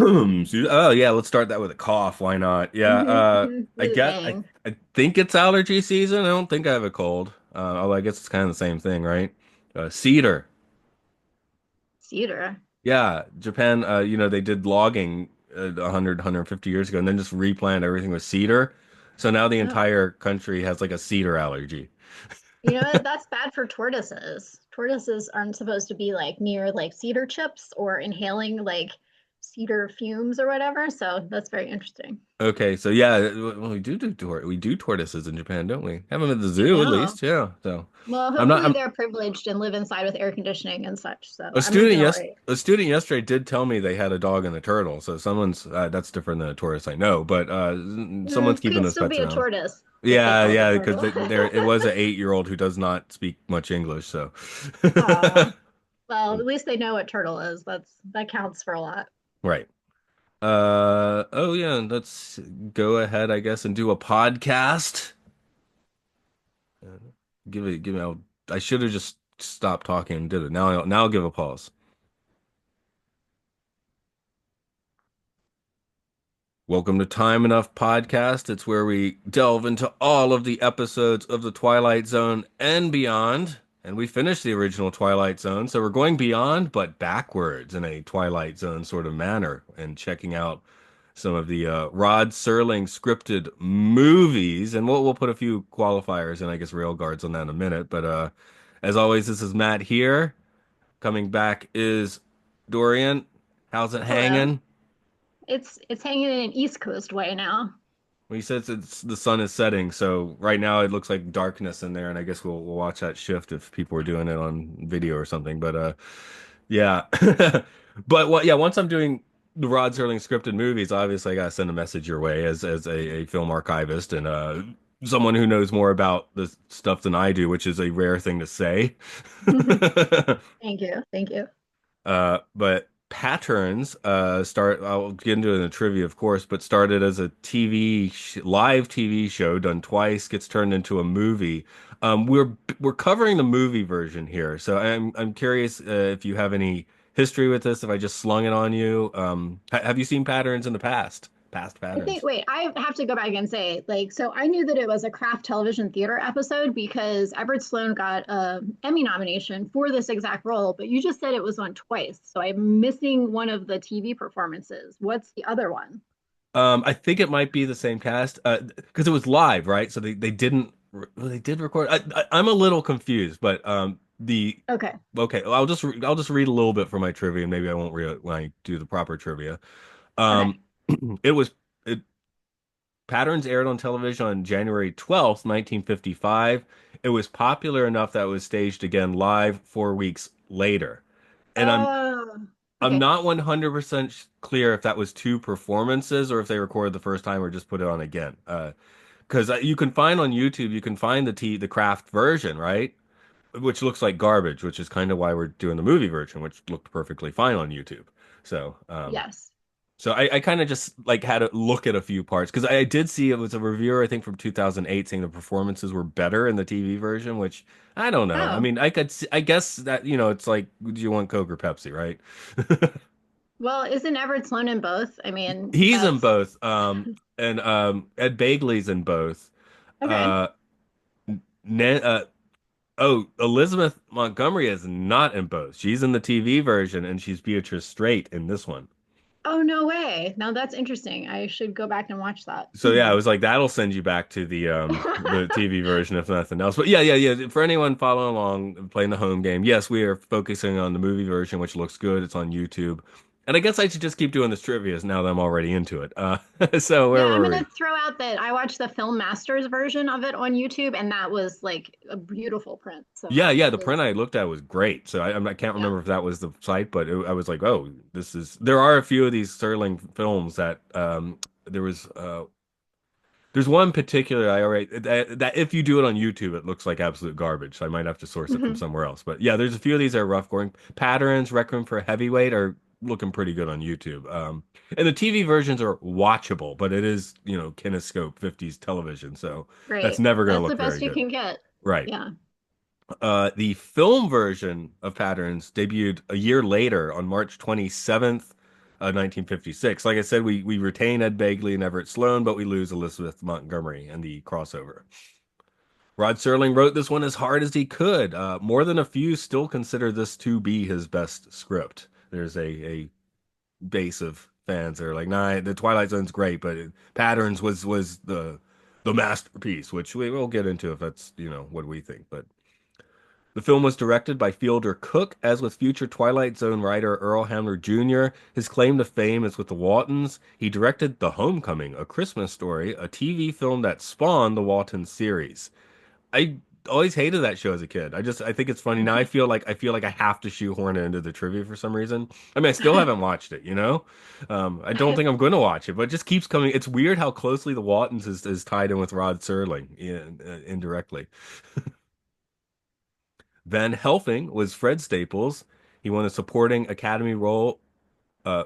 Oh yeah, let's start that with a cough. Why not? Yeah, I With a get. I bang. I think it's allergy season. I don't think I have a cold. Although I guess it's kind of the same thing, right? Cedar. Cedar. Yeah, Japan. They did logging 100, 150 years ago, and then just replanted everything with cedar. So now the Oh. entire country has like a cedar allergy. You know what? That's bad for tortoises. Tortoises aren't supposed to be like near like cedar chips or inhaling like cedar fumes or whatever. So that's very interesting. Okay, so yeah, well, we do tortoises in Japan, don't we? Have them at the I zoo at know. least. Yeah. So Well, I'm not. hopefully I'm they're privileged and live inside with air conditioning and such. So A I'm gonna student be all yes right. a student yesterday did tell me they had a dog and a turtle. So someone's that's different than a tourist I know, but someone's keeping Could those still pets be a around. tortoise if they Yeah, call it a yeah, because turtle. there it was an 8-year-old who does not speak much English, so Aw. Well, at least they know what turtle is. That counts for a lot. right. Oh yeah, let's go ahead, I guess, and do a podcast. Uh, give it. I should have just stopped talking and did it. Now I'll give a pause. Welcome to Time Enough Podcast. It's where we delve into all of the episodes of the Twilight Zone and beyond. And we finished the original Twilight Zone, so we're going beyond, but backwards in a Twilight Zone sort of manner, and checking out some of the Rod Serling scripted movies. And we'll put a few qualifiers and I guess rail guards on that in a minute. But as always, this is Matt here. Coming back is Dorian. How's it Hello. hanging? It's hanging in an East Coast way now. Well, he says it's the sun is setting, so right now it looks like darkness in there, and I guess we'll watch that shift if people are doing it on video or something. But yeah. But what yeah, once I'm doing the Rod Serling scripted movies, obviously I gotta send a message your way as a film archivist and someone who knows more about this stuff than I do, which is a rare thing to say. Thank you. Thank you. But Patterns I'll get into it in the trivia, of course, but started as a live TV show done twice, gets turned into a movie. We're covering the movie version here, so I'm curious if you have any history with this, if I just slung it on you. Have you seen Patterns in the past? Past I think, Patterns? wait, I have to go back and say, like, so I knew that it was a craft television theater episode because Everett Sloane got an Emmy nomination for this exact role, but you just said it was on twice. So I'm missing one of the TV performances. What's the other one? I think it might be the same cast, because it was live, right? So they didn't, well, they did record. I'm a little confused, but the Okay. okay, I'll just read a little bit for my trivia, and maybe I won't read it when I do the proper trivia. Okay. Um, it was it Patterns aired on television on January 12th, 1955. It was popular enough that it was staged again live 4 weeks later, and Oh, I'm okay. not 100% clear if that was two performances or if they recorded the first time or just put it on again. Because you can find on YouTube, you can find the craft version, right? Which looks like garbage, which is kind of why we're doing the movie version, which looked perfectly fine on YouTube. So, Yes. I kind of just like had to look at a few parts because I did see it was a reviewer, I think from 2008, saying the performances were better in the TV version, which I don't know. I Oh, mean, I guess that, it's like, do you want Coke or Pepsi, right? well, isn't Everett Sloane in both? I mean, He's in that's both. And Ed Begley's in both. okay. Uh, Nan, oh, Elizabeth Montgomery is not in both. She's in the TV version, and she's Beatrice Straight in this one. Oh, no way. Now that's interesting. I should go back and watch that. So yeah, I was like, that'll send you back to the TV version if nothing else. But yeah. For anyone following along, playing the home game, yes, we are focusing on the movie version, which looks good. It's on YouTube. And I guess I should just keep doing this trivia now that I'm already into it. So where Yeah, I'm were we? gonna throw out that I watched the Film Masters version of it on YouTube, and that was like a beautiful print. So Yeah, that the print was, I looked at was great. So I can't yeah. remember if that was the site, but I was like, oh, this is. There are a few of these Sterling films that there was. There's one particular I already that if you do it on YouTube, it looks like absolute garbage. So I might have to source it from Mhm. somewhere else. But yeah, there's a few of these that are rough going. Patterns, Requiem for a Heavyweight are looking pretty good on YouTube. And the TV versions are watchable, but it is, kinescope 50s television, so that's Great. never going to That's look the very best you good. can get. Right. Yeah. The film version of Patterns debuted a year later on March 27th, 1956. Like I said, we retain Ed Begley and Everett Sloane, but we lose Elizabeth Montgomery in the crossover. Rod Serling wrote this one as hard as he could. More than a few still consider this to be his best script. There's a base of fans that are like, nah, the Twilight Zone's great, but Patterns was the masterpiece, which we will get into if that's what we think. But the film was directed by Fielder Cook, as with future Twilight Zone writer Earl Hamner Jr. His claim to fame is with the Waltons. He directed The Homecoming, A Christmas Story, a TV film that spawned the Walton series. I always hated that show as a kid. I think it's funny now. I feel like I have to shoehorn it into the trivia for some reason. I mean, I still haven't watched it, you know. I don't think I'm going to watch it, but it just keeps coming. It's weird how closely the Waltons is tied in with Rod Serling, indirectly. Van Helsing was Fred Staples. He won a supporting Academy role. Uh,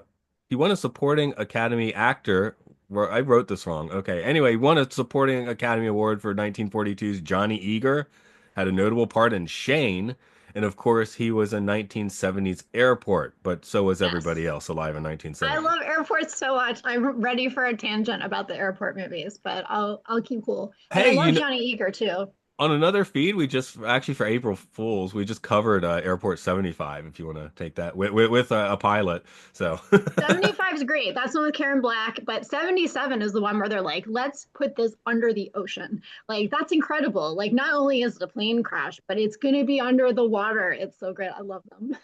he won a supporting Academy actor. Where I wrote this wrong. Okay. Anyway, he won a supporting Academy Award for 1942's Johnny Eager. Had a notable part in Shane, and of course, he was in 1970's Airport. But so was everybody Yes. else alive in I 1970. love airports so much. I'm ready for a tangent about the airport movies, but I'll keep cool. And I Hey, love Johnny Eager too. on another feed, we just actually for April Fools, we just covered Airport 75. If you want to take that with a pilot. So. 75 is great. That's the one with Karen Black, but 77 is the one where they're like, let's put this under the ocean. Like, that's incredible. Like, not only is it a plane crash, but it's going to be under the water. It's so great. I love them.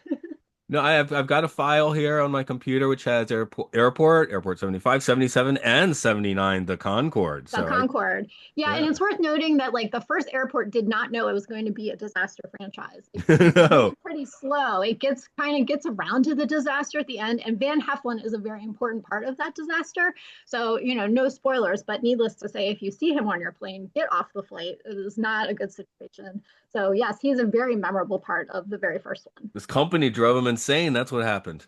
No, I've got a file here on my computer which has Airport 75, 77, and 79, the Concorde. The So Concorde. Yeah, and yeah. it's worth noting that like the first airport did not know it was going to be a disaster franchise. It's No. really pretty slow. It gets kind of gets around to the disaster at the end, and Van Heflin is a very important part of that disaster. So, no spoilers, but needless to say, if you see him on your plane, get off the flight. It is not a good situation. So, yes, he's a very memorable part of the very first one. This company drove him insane. That's what happened.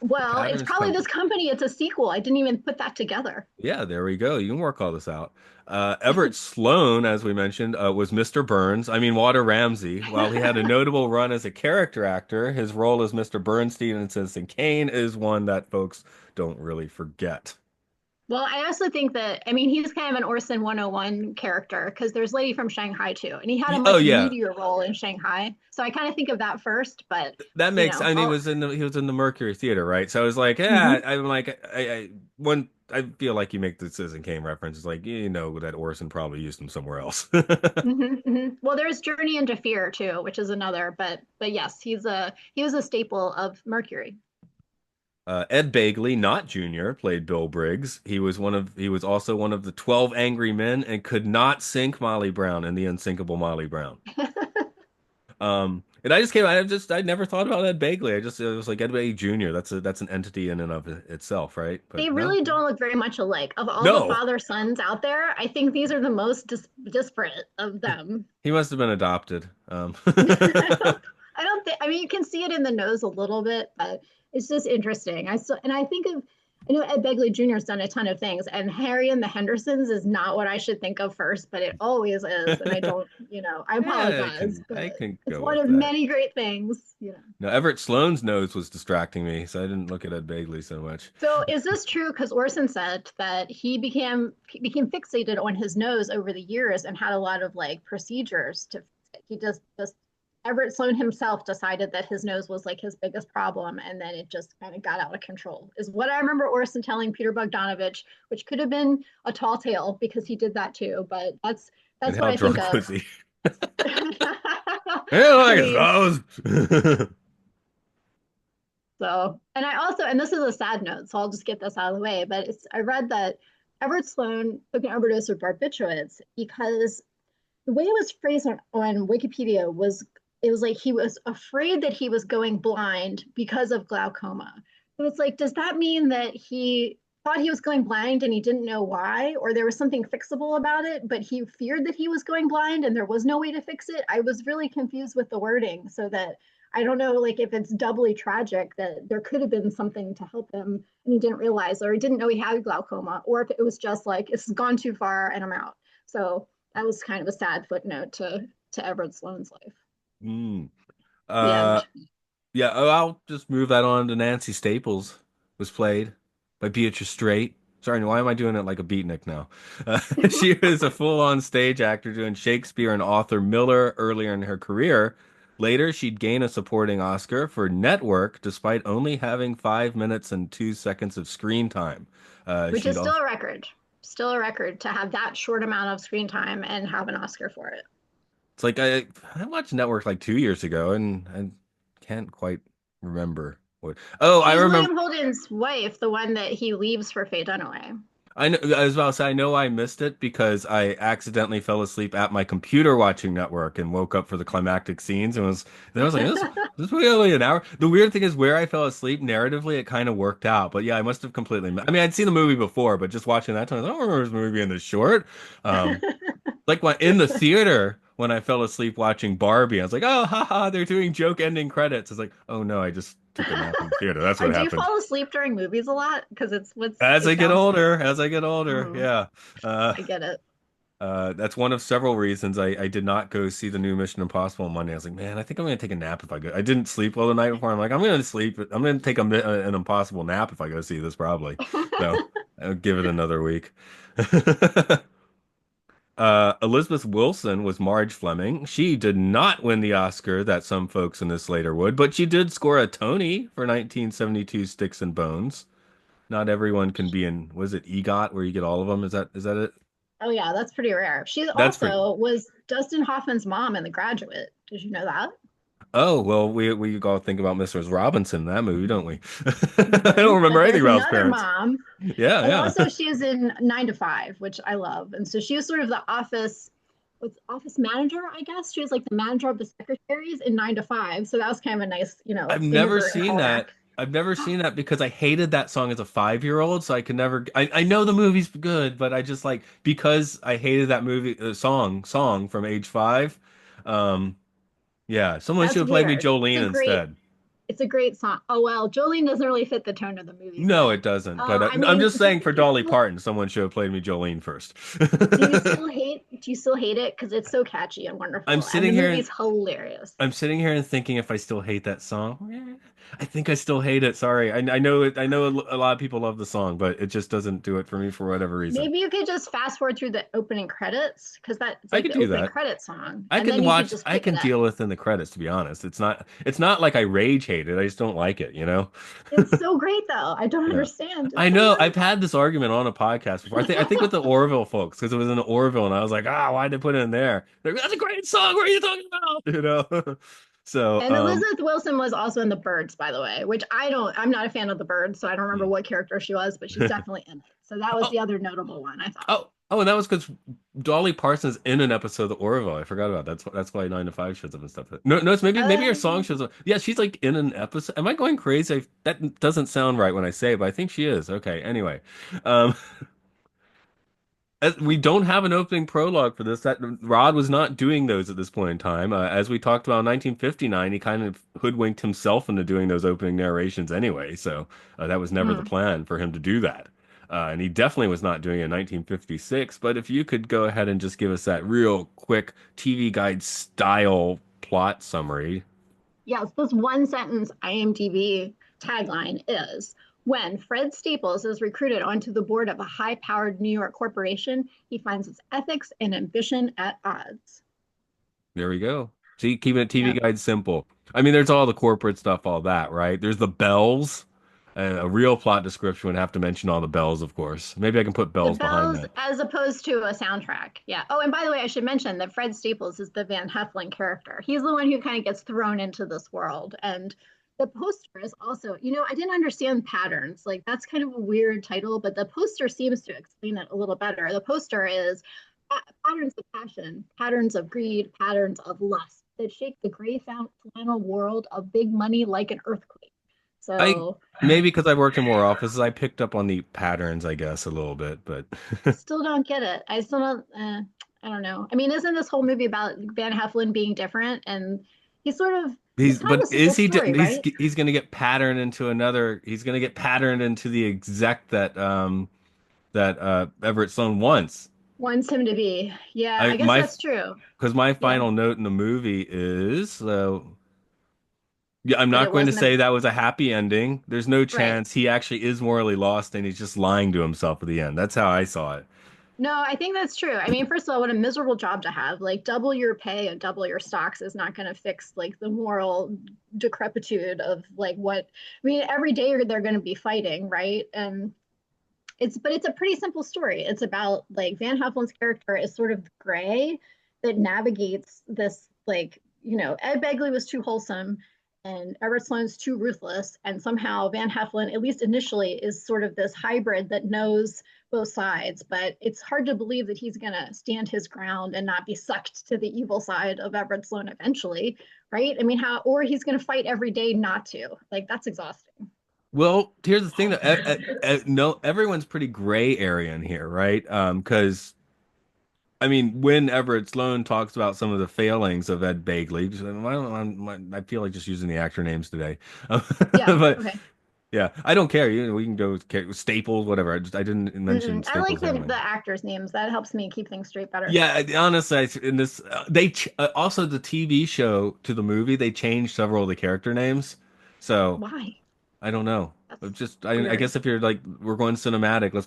The Well, it's Patterns probably this Company. company. It's a sequel. I didn't even put that together. Yeah, there we go. You can work all this out. Everett Sloane, as we mentioned, was Mr. Burns. I mean, Walter Ramsey. While he had a notable run as a character actor, his role as Mr. Bernstein in Citizen Kane is one that folks don't really forget. Well, I also think that, I mean, he's kind of an Orson 101 character because there's Lady from Shanghai too, and he had a Oh much yeah, meatier role in Shanghai. So I kind of think of that first, but that you makes. know, I mean, all he was in the Mercury Theater, right? So I was like, yeah. mhm, I'm like, when I feel like you make the Citizen Kane reference, it's like that Orson probably used him somewhere else. Well, there's Journey into Fear too, which is another, but yes, he was a staple of Mercury. Ed Begley, not Junior, played Bill Briggs. He was also one of the 12 Angry Men and could not sink Molly Brown in the unsinkable Molly Brown. And I'd never thought about Ed Begley. It was like Ed Begley Jr. That's an entity in and of itself, right? They But no, really don't look very much alike. Of all the no, father sons out there, I think these are the most disparate of them. he must have been adopted. I don't think. I mean, you can see it in the nose a little bit, but it's just interesting. I think of. I know Ed Begley Jr. has done a ton of things, and Harry and the Hendersons is not what I should think of first, but it always is. And I don't, I Yeah, apologize, I but can it's go one with of that. many great things. No, Everett Sloane's nose was distracting me, so I didn't look at Ed Begley so much. So is this true? Because Orson said that he became fixated on his nose over the years and had a lot of like procedures to fix it. He just Everett Sloane himself decided that his nose was like his biggest problem, and then it just kind of got out of control. Is what I remember Orson telling Peter Bogdanovich, which could have been a tall tale because he did that too, but And that's what how I think drunk of. was he? Yeah, I like his mean, nose. so, and I also, and this is a sad note, so I'll just get this out of the way. But I read that Everett Sloane took an overdose of barbiturates because the way it was phrased on Wikipedia was it was like he was afraid that he was going blind because of glaucoma. So it's like, does that mean that he thought he was going blind and he didn't know why, or there was something fixable about it, but he feared that he was going blind and there was no way to fix it? I was really confused with the wording, so that I don't know, like if it's doubly tragic that there could have been something to help him and he didn't realize, or he didn't know he had glaucoma, or if it was just like it's gone too far and I'm out. So that was kind of a sad footnote to Everett Sloane's life. Mm. The Uh, end. yeah, I'll just move that on to Nancy Staples. was played by Beatrice Straight. Sorry, why am I doing it like a beatnik now? She was a full-on stage actor doing Shakespeare and Arthur Miller earlier in her career. Later, she'd gain a supporting Oscar for Network, despite only having 5 minutes and 2 seconds of screen time. which She'd is also, still a record to have that short amount of screen time and have an Oscar for it. it's like I watched Network like 2 years ago, and I can't quite remember what. Oh, I She's remember. William Holden's wife, the one that he leaves for Faye Dunaway. I know, I was about to say, I know I missed it because I accidentally fell asleep at my computer watching Network and woke up for the climactic scenes and then I was like, this was only an hour. The weird thing is where I fell asleep narratively, it kind of worked out. But yeah, I must have I mean, I'd seen the movie before, but just watching that time, I was like, I don't remember this movie being this short. Um, like when in the theater when I fell asleep watching Barbie, I was like, oh, haha, they're doing joke ending credits. It's like, oh no, I just took a nap in the theater. That's what Do you happened. fall asleep during movies a lot? Because it sounds like As I get older, mm, yeah. Uh, I get it. that's one of several reasons I did not go see the new Mission Impossible on Monday. I was like, man, I think I'm gonna take a nap if I go. I didn't sleep well the night before. I'm like, I'm gonna sleep. I'm gonna take an impossible nap if I go see this probably. So I'll give it another week. Elizabeth Wilson was Marge Fleming. She did not win the Oscar that some folks in this later would, but she did score a Tony for 1972 Sticks and Bones. Not everyone can be in, was it EGOT where you get all of them? Is that it? Oh yeah, that's pretty rare. She That's pretty. also was Dustin Hoffman's mom in The Graduate. Did you know that? Oh, well, we all think about Mrs. Robinson in that movie, don't we? I don't But remember anything there's about his another parents. mom. Yeah, And yeah. also she is in 9 to 5, which I love. And so she was sort of the office manager, I guess. She was like the manager of the secretaries in 9 to 5. So that was kind of a nice, I've never inadvertent seen callback. that. I've never seen that because I hated that song as a 5-year-old, so I could never. I know the movie's good, but I just like because I hated that movie song from age 5. Um, yeah, someone should That's have played me weird. Jolene instead. It's a great song. Oh well, Jolene doesn't really fit the tone of the movie, No, but it doesn't. But I I'm mean, just saying for Dolly Parton, someone should have played me Jolene first. do you still hate it? Because it's so catchy and I'm wonderful, and the sitting here and movie's hilarious. I'm sitting here and thinking if I still hate that song. I think I still hate it. Sorry. I know it. I know a lot of people love the song, but it just doesn't do it for me for whatever reason. Maybe you could just fast forward through the opening credits because that's I like could the do opening that. credits song, I and then can you could watch. just I pick it can up. deal with in the credits. To be honest, it's not. It's not like I rage hate it. I just don't like it. It's so great though. I don't Yeah. understand. It's I so know. I've good. had this argument on a podcast before. I think with the Orville folks because it was in Orville, and I was like, why'd they put it in there? They're like, that's a great song. What are you talking about? So, And Elizabeth Wilson was also in The Birds, by the way, which I'm not a fan of The Birds, so I don't remember hmm. what character she was, but she's definitely in it. So that was Oh, the other notable one, I thought. and that was because Dolly Parsons in an episode of the Orville. I forgot about that. That's why 9 to 5 shows up and stuff. No, it's maybe her song Um, shows up. Yeah, she's like in an episode. Am I going crazy? That doesn't sound right when I say it, but I think she is. Okay. Anyway, um, we don't have an opening prologue for this. That Rod was not doing those at this point in time. As we talked about in 1959, he kind of hoodwinked himself into doing those opening narrations anyway. So that was never the hmm. plan for him to do that. And he definitely was not doing it in 1956. But if you could go ahead and just give us that real quick TV guide style plot summary. Yes, this one sentence IMDb tagline is when Fred Staples is recruited onto the board of a high powered New York corporation, he finds his ethics and ambition at odds. There we go. See, keeping it TV Yeah. guide simple. I mean, there's all the corporate stuff, all that, right? There's the bells. A real plot description would have to mention all the bells, of course. Maybe I can put The bells behind bells that. as opposed to a soundtrack. Yeah. Oh, and by the way, I should mention that Fred Staples is the Van Heflin character. He's the one who kind of gets thrown into this world. And the poster is also, I didn't understand patterns. Like that's kind of a weird title, but the poster seems to explain it a little better. The poster is patterns of passion, patterns of greed, patterns of lust that shake the gray flannel world of big money like an earthquake. I So maybe because I've worked in more offices, I picked up on the patterns, I guess, a little bit, but I still don't get it. I still don't. I don't know. I mean, isn't this whole movie about Van Heflin being different? And he's sort of. It's kind of a simple is he story, right? he's going to get patterned into another he's going to get patterned into the exec that Everett Sloan wants. Wants him to be. Yeah, I I guess my that's true. Because my Yeah. final note in the movie is Yeah, I'm That not it going to wasn't a say that was a happy ending. There's no right. chance he actually is morally lost and he's just lying to himself at the end. That's how I saw it. No, I think that's true. I mean, first of all, what a miserable job to have. Like double your pay and double your stocks is not going to fix like the moral decrepitude of like what I mean, every day they're going to be fighting, right? And it's a pretty simple story. It's about like Van Heflin's character is sort of the gray that navigates this like, Ed Begley was too wholesome and Everett Sloane's too ruthless. And somehow Van Heflin, at least initially, is sort of this hybrid that knows both sides, but it's hard to believe that he's going to stand his ground and not be sucked to the evil side of Everett Sloane eventually, right? I mean, how, or he's going to fight every day not to. Like, that's exhausting. Well, here's the thing that no, everyone's pretty gray area in here, right? Because I mean, when Everett Sloane talks about some of the failings of Ed Begley, I feel like just using the actor names today, Yeah. but Okay. yeah, I don't care. We can go with Staples, whatever. I didn't mention Mm-mm. I like Staples' the name. actors' names. That helps me keep things straight better. Yeah, honestly, in this also the TV show to the movie they changed several of the character names, so Why? I don't know. That's I weird. guess if you're like we're going cinematic, let's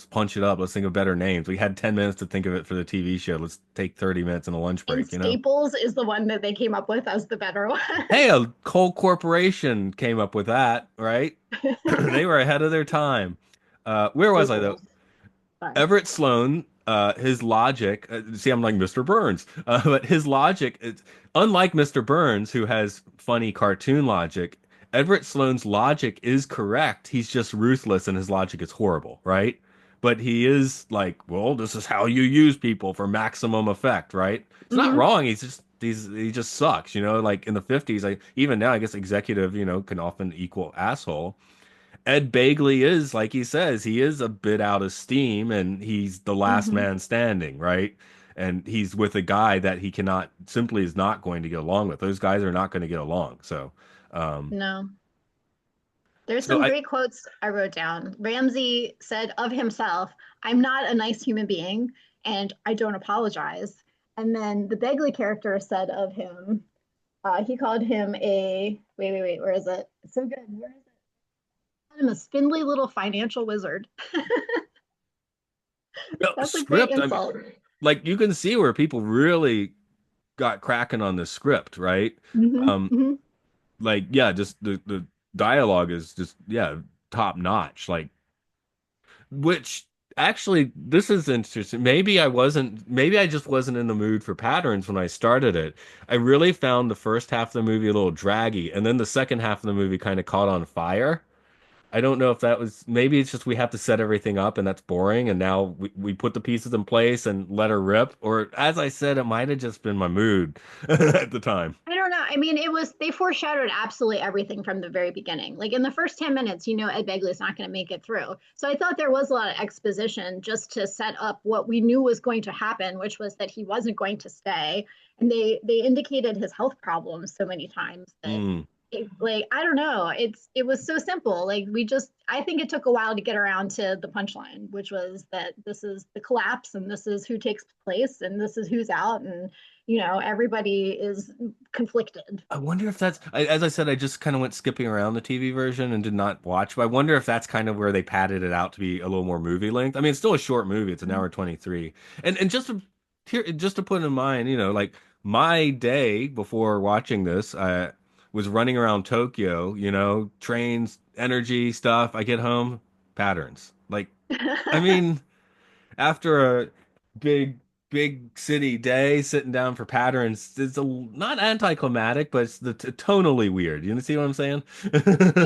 punch it up. Let's think of better names. We had 10 minutes to think of it for the TV show. Let's take 30 minutes and a lunch And break, you know? Staples is the one that they came up with as the better one. Hey, a whole corporation came up with that, right? They were ahead of their time. Where was I though? Staples. Sorry. Everett Sloane, his logic, see, I'm like Mr. Burns, but his logic, is, unlike Mr. Burns, who has funny cartoon logic, Everett Sloane's logic is correct. He's just ruthless and his logic is horrible, right? But he is like, well, this is how you use people for maximum effect, right? It's not Hmm. wrong. He just sucks, you know, like in the 50s, even now, I guess executive, can often equal asshole. Ed Begley is, like he says, he is a bit out of steam and he's the last Hmm. man standing, right? And he's with a guy that he cannot simply is not going to get along with. Those guys are not going to get along. Um, No. There's so some I, great quotes I wrote down. Ramsey said of himself, I'm not a nice human being and I don't apologize. And then the Begley character said of him, he called him a, wait, where is it? It's so good. Where is it? I'm a spindly little financial wizard. no, That's a great script, I mean, insult. like you can see where people really got cracking on the script, right? Hmm. Um, Hmm. like, yeah, just the dialogue is just, yeah, top notch. Like, which actually, this is interesting. Maybe I just wasn't in the mood for patterns when I started it. I really found the first half of the movie a little draggy, and then the second half of the movie kind of caught on fire. I don't know if that was maybe it's just we have to set everything up and that's boring, and now we put the pieces in place and let her rip. Or as I said, it might have just been my mood at the time. I don't know. I mean, they foreshadowed absolutely everything from the very beginning. Like in the first 10 minutes, Ed Begley's not going to make it through. So I thought there was a lot of exposition just to set up what we knew was going to happen, which was that he wasn't going to stay. And they indicated his health problems so many times that Mm. like I don't know. It was so simple. Like I think it took a while to get around to the punchline, which was that this is the collapse and this is who takes place and this is who's out and everybody is conflicted. I wonder if as I said, I just kind of went skipping around the TV version and did not watch, but I wonder if that's kind of where they padded it out to be a little more movie length. I mean, it's still a short movie. It's an hour 23. And just to put in mind, like my day before watching this, I was running around Tokyo, trains, energy stuff. I get home, patterns. Like, I mean, after a big big city day sitting down for patterns it's not anticlimactic but it's tonally weird, you see what I'm saying? Yeah,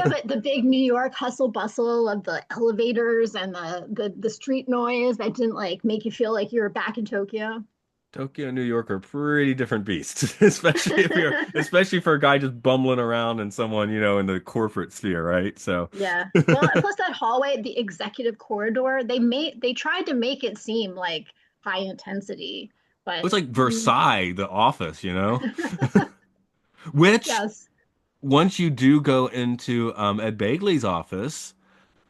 but the big New York hustle bustle of the elevators and the street noise that didn't like make you feel like you were back in Tokyo. Tokyo and New York are pretty different beasts, especially for a guy just bumbling around and someone in the corporate sphere, right? So Yeah. Well, plus that hallway, the executive corridor, they tried to make it seem like high intensity, it's but like Versailles, the office, which yes, once you do go into Ed Begley's office,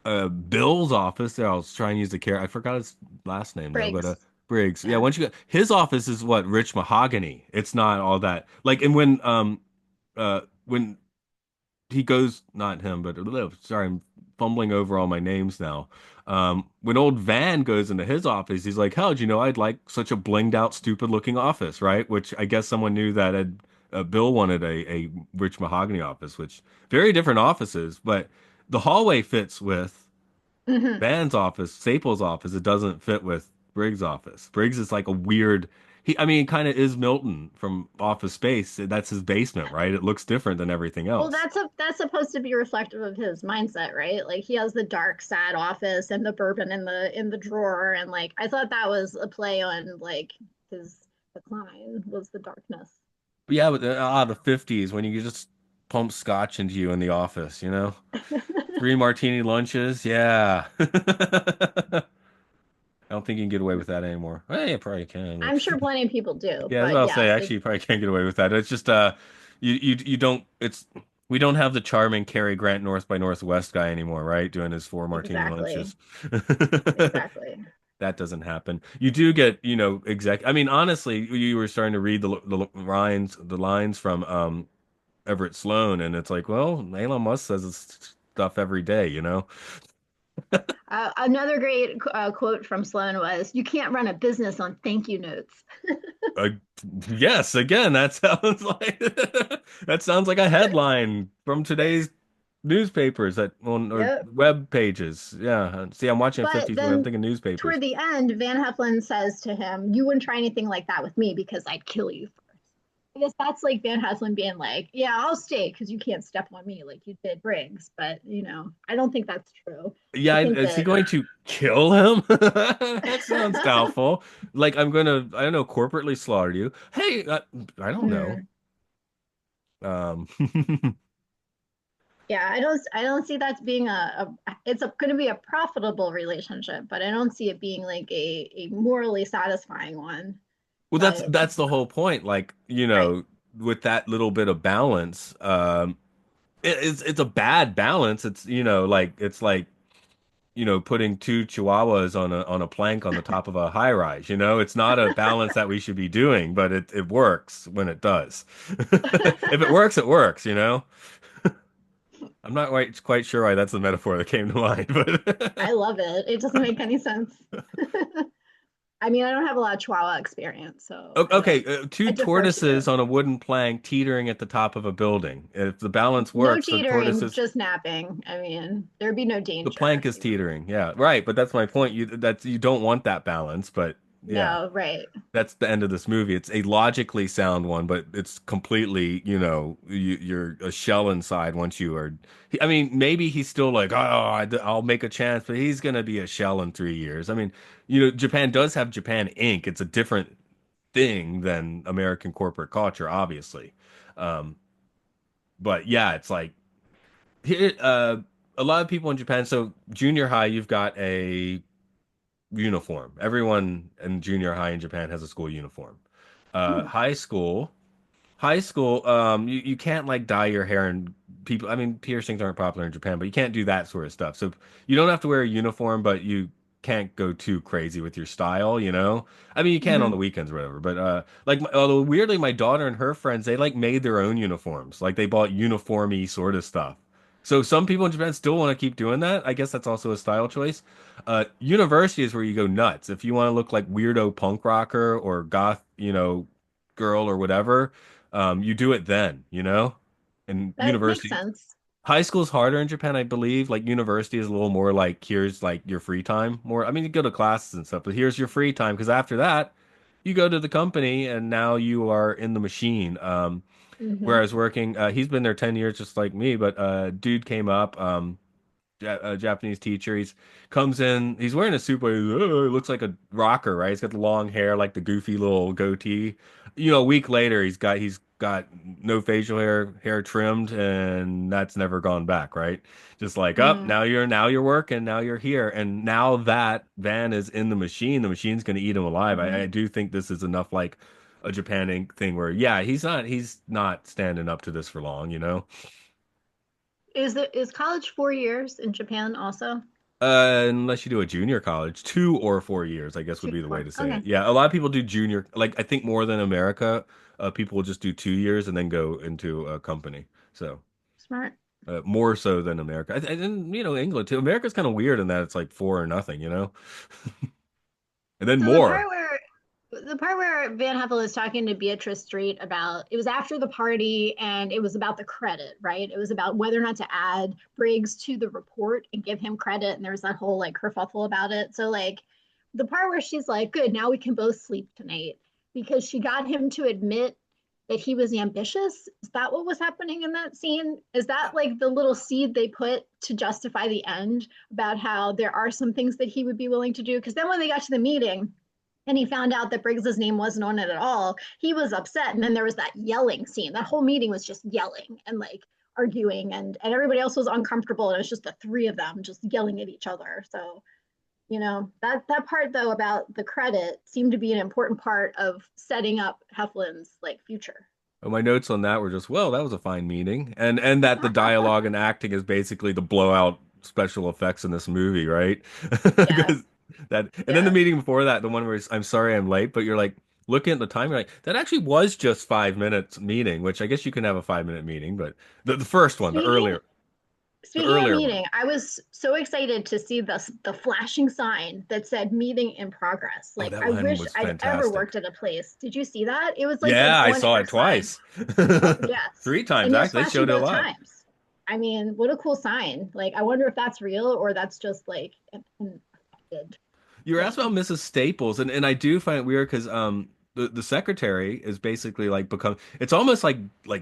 Bill's office. There, I was trying to use the character. I forgot his last name though, but Briggs. Briggs. Yeah, Yeah. once you get his office is what rich mahogany. It's not all that like. And when he goes, not him, but sorry, I'm fumbling over all my names now. When old Van goes into his office, he's like, "How'd you know I'd like such a blinged out, stupid looking office, right?" Which I guess someone knew that Bill wanted a rich mahogany office, which very different offices, but the hallway fits with Hmm. Van's office, Staples' office. It doesn't fit with Briggs' office. Briggs is like a weird. I mean, kind of is Milton from Office Space. That's his basement, right? It looks different than everything Well, else. that's supposed to be reflective of his mindset, right? Like he has the dark, sad office and the bourbon in the drawer, and like I thought that was a play on like his decline was the darkness. But yeah, but the 50s when you just pump scotch into you in the office, you know? Three martini lunches, yeah. I don't think you can get away with that anymore. Well, you probably can, but I'm sure plenty of people do, yeah, that's what but I'll say. yes, Actually, you probably can't get away with that. It's just you don't it's we don't have the charming Cary Grant North by Northwest guy anymore, right? Doing his four martini exactly, lunches. exactly. That doesn't happen. You do get, I mean, honestly, you were starting to read the lines from Everett Sloan, and it's like, well, Elon Musk says this stuff every day, you know? Another great quote from Sloan was, "You can't run a business on thank you notes." Uh, yes, again, that sounds like that sounds like a headline from today's newspapers that on or Yep. web pages. Yeah. See, I'm watching a But 50s movie. I'm then thinking newspapers. toward the end, Van Heflin says to him, "You wouldn't try anything like that with me because I'd kill you first." I guess that's like Van Heflin being like, "Yeah, I'll stay because you can't step on me like you did Briggs." But I don't think that's true. Yeah, I think is he that going to kill him? That sounds doubtful. Like I'm gonna, I don't know, corporately slaughter you. Hey, I don't know. hmm, Um, yeah, I don't see that being it's going to be a profitable relationship, but I don't see it being like a morally satisfying one. well, that's But that's the whole point. Like, right. with that little bit of balance, it's a bad balance. It's like putting two chihuahuas on a plank on the top of a high rise. It's not a balance that we should be doing, but it works when it does. If it works, it works. I'm not quite sure why that's the metaphor that came to mind, but I love it. It doesn't make any sense. I mean, I don't have a lot of Chihuahua experience, so Okay, two I defer to tortoises you. on a wooden plank teetering at the top of a building. If the balance No works, the teetering, tortoises just napping. I mean, there'd be no the plank danger. is teetering. Yeah, right. But that's my point. You don't want that balance, but yeah. No, right. That's the end of this movie. It's a logically sound one, but it's completely, you're a shell inside once you are. I mean, maybe he's still like, oh, I'll make a chance, but he's gonna be a shell in 3 years. I mean, Japan does have Japan Inc. It's a different thing than American corporate culture, obviously. Um, but yeah, it's like here, a lot of people in Japan. So junior high, you've got a uniform. Everyone in junior high in Japan has a school uniform. Hmm. High school, you can't like dye your hair and I mean, piercings aren't popular in Japan, but you can't do that sort of stuff. So you don't have to wear a uniform, but you can't go too crazy with your style. I mean, you can on the Hmm. weekends or whatever, but like, although weirdly, my daughter and her friends, they like made their own uniforms. Like they bought uniformy sort of stuff. So some people in Japan still want to keep doing that. I guess that's also a style choice. University is where you go nuts. If you want to look like weirdo punk rocker or goth, girl or whatever, you do it then. And That makes university, sense. high school's harder in Japan, I believe. Like university is a little more like here's like your free time. More, I mean, you go to classes and stuff, but here's your free time because after that, you go to the company and now you are in the machine. Hmm. Whereas working, he's been there 10 years just like me, but dude came up. A Japanese teacher. He's comes in. He's wearing a suit, but he looks like a rocker, right? He's got the long hair, like the goofy little goatee. A week later, he's got no facial hair trimmed, and that's never gone back, right? Just like up Hmm. now you're working, now you're here, and now that Van is in the machine's going to eat him alive. I Hmm. do think this is enough like a Japan Inc. thing where yeah, he's not standing up to this for long. Is college 4 years in Japan also? Unless you do a junior college, 2 or 4 years, I guess would Two be to the way four. to say Okay, it. Yeah, a lot of people do junior, like I think more than America, people will just do 2 years and then go into a company. So, smart. more so than America. And England too. America's kind of weird in that it's like four or nothing, and then So more. the part where Van Hefel is talking to Beatrice Street about it was after the party and it was about the credit, right? It was about whether or not to add Briggs to the report and give him credit, and there was that whole like kerfuffle about it. So like the part where she's like, "Good, now we can both sleep tonight," because she got him to admit that he was ambitious. Is that what was happening in that scene? Is that like the little seed they put to justify the end about how there are some things that he would be willing to do? Because then when they got to the meeting and he found out that Briggs's name wasn't on it at all, he was upset. And then there was that yelling scene. That whole meeting was just yelling and like arguing, and everybody else was uncomfortable. And it was just the three of them just yelling at each other. So, that part though about the credit seemed to be an important part of setting up Heflin's like future. My notes on that were just, well, that was a fine meeting, and that the dialogue and acting is basically the blowout special effects in this movie, right? Yes. Because and then the Yes. meeting before that, the one where I'm sorry I'm late, but you're like looking at the time, you're like, that actually was just 5 minutes meeting, which I guess you can have a 5 minute meeting, but the first one, Speaking the Speaking of earlier one. meeting, I was so excited to see the flashing sign that said meeting in progress. Oh, Like that I one wish was I'd ever fantastic. worked at a place. Did you see that? It was like an Yeah, I saw on-air it sign. twice. Oh, yes. Three times And it was actually. They flashing showed it a both lot. times. I mean, what a cool sign. Like I wonder if that's real or that's just like an affected You were asked thing. about Mrs. Staples, and I do find it weird because the secretary is basically like become it's almost like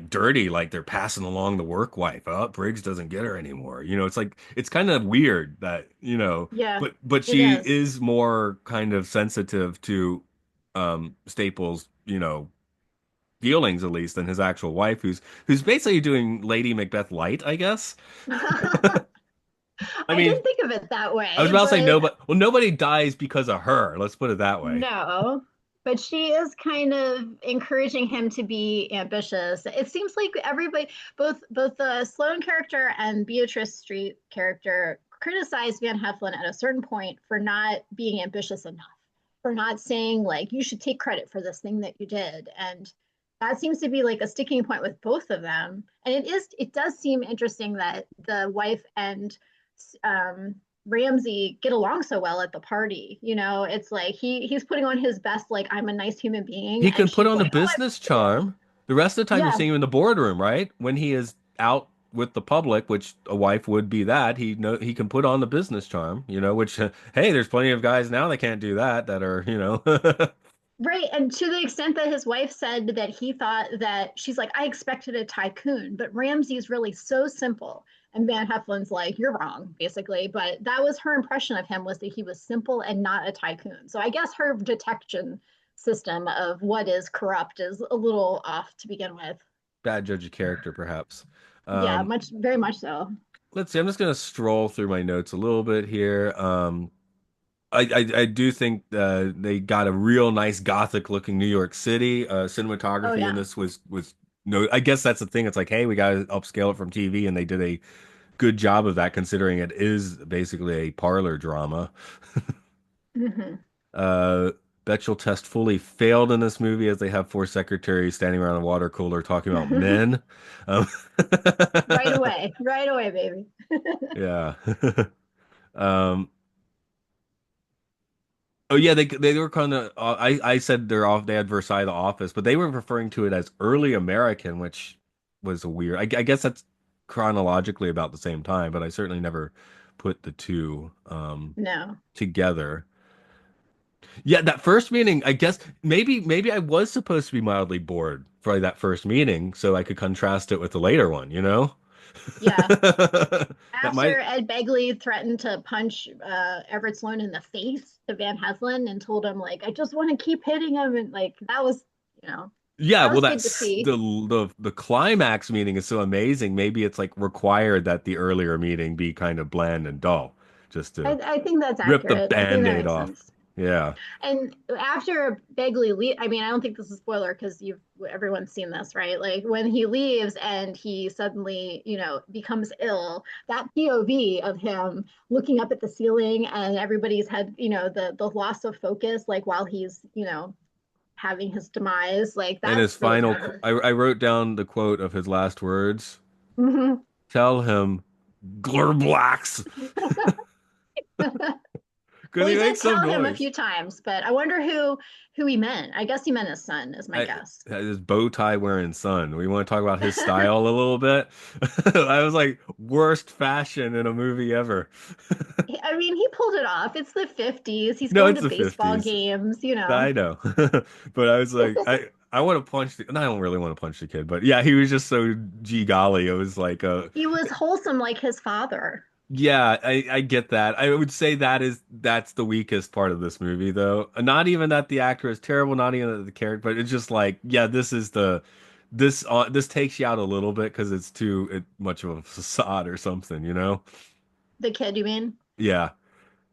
dirty, like they're passing along the work wife. Oh, Briggs doesn't get her anymore. It's like it's kind of weird that, Yeah, but it she is. is more kind of sensitive to Staples, feelings at least than his actual wife, who's basically doing Lady Macbeth light, I guess. I I mean, didn't think of it that I was way, about to say but nobody, well, nobody dies because of her. Let's put it that way. no, but she is kind of encouraging him to be ambitious. It seems like everybody, both the Sloane character and Beatrice Street character, criticized Van Heflin at a certain point for not being ambitious enough, for not saying like you should take credit for this thing that you did, and that seems to be like a sticking point with both of them. And it does seem interesting that the wife and um, Ramsey get along so well at the party. It's like he's putting on his best, like I'm a nice human being, He and can put she's on the like, oh, I business appreciate it. charm. The rest of the time you're Yeah, seeing him in the boardroom, right? When he is out with the public, which a wife would be that, he can put on the business charm, which hey, there's plenty of guys now that can't do that are. right. And to the extent that his wife said that he thought that she's like, I expected a tycoon, but Ramsey's really so simple. And Van Heflin's like, you're wrong, basically. But that was her impression of him was that he was simple and not a tycoon. So I guess her detection system of what is corrupt is a little off to begin with. Bad judge of character, perhaps. Yeah, Um, very much so. let's see. I'm just gonna stroll through my notes a little bit here. I do think they got a real nice gothic looking New York City. Oh Cinematography in yeah. this was no. I guess that's the thing. It's like, hey, we got to upscale it from TV, and they did a good job of that, considering it is basically a parlor drama. Hmm. Uh, Bechdel test fully failed in this movie as they have four secretaries standing around a water cooler talking about men. Um, Right away, baby. yeah. Um, oh yeah, they were kind of. I said they're off. They had Versailles the Office, but they were referring to it as early American, which was a weird. I guess that's chronologically about the same time, but I certainly never put the two No. together. Yeah, that first meeting, I guess maybe I was supposed to be mildly bored for that first meeting, so I could contrast it with the later one. Yeah. That might After Ed Begley threatened to punch Everett Sloan in the face to Van Heflin and told him like, I just want to keep hitting him, and like you know, yeah, that well was good to that's see. the climax meeting is so amazing. Maybe it's like required that the earlier meeting be kind of bland and dull, just to I think that's rip the accurate. I think that band-aid makes off. sense. Yeah. And after I mean, I don't think this is a spoiler because everyone's seen this, right? Like when he leaves and he suddenly, becomes ill, that POV of him looking up at the ceiling and everybody's had, the loss of focus, like while he's, having his demise, like And his that's really final, clever. I wrote down the quote of his last words. Hmm. Tell him Glurblacks because Well, he he makes did some tell him a noise. few times, but I wonder who he meant. I guess he meant his son, is my I guess. his bow tie wearing son. We want to talk about his style a little bit. I was like worst fashion in a movie ever. I mean, he pulled it off. It's the 50s. He's No, going it's to the baseball 50s. games, you know. I know. But I was like, I want to punch the, and I don't really want to punch the kid, but yeah, he was just so gee golly. It was like, He was wholesome like his father. yeah, I get that. I would say that's the weakest part of this movie, though. Not even that the actor is terrible, not even that the character, but it's just like, yeah, this takes you out a little bit because it's much of a facade or something, you know? The kid, you mean? Yeah.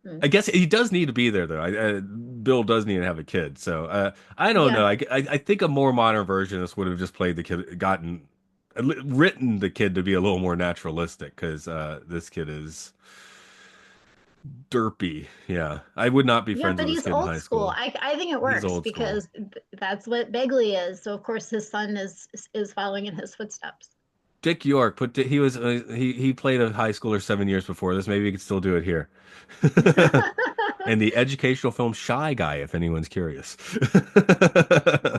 Hmm. I guess he does need to be there though. Bill does need to have a kid, so I don't Yeah. know. I think a more modern version of this would have just played the kid, written the kid to be a little more naturalistic because this kid is derpy. Yeah, I would not be Yeah, friends but with this he's kid in old high school. school. I think it He's works old school. because that's what Begley is. So of course his son is following in his footsteps. Dick York he was he played a high schooler 7 years before this. Maybe he could still do it here. And the educational film Shy Guy, if anyone's curious.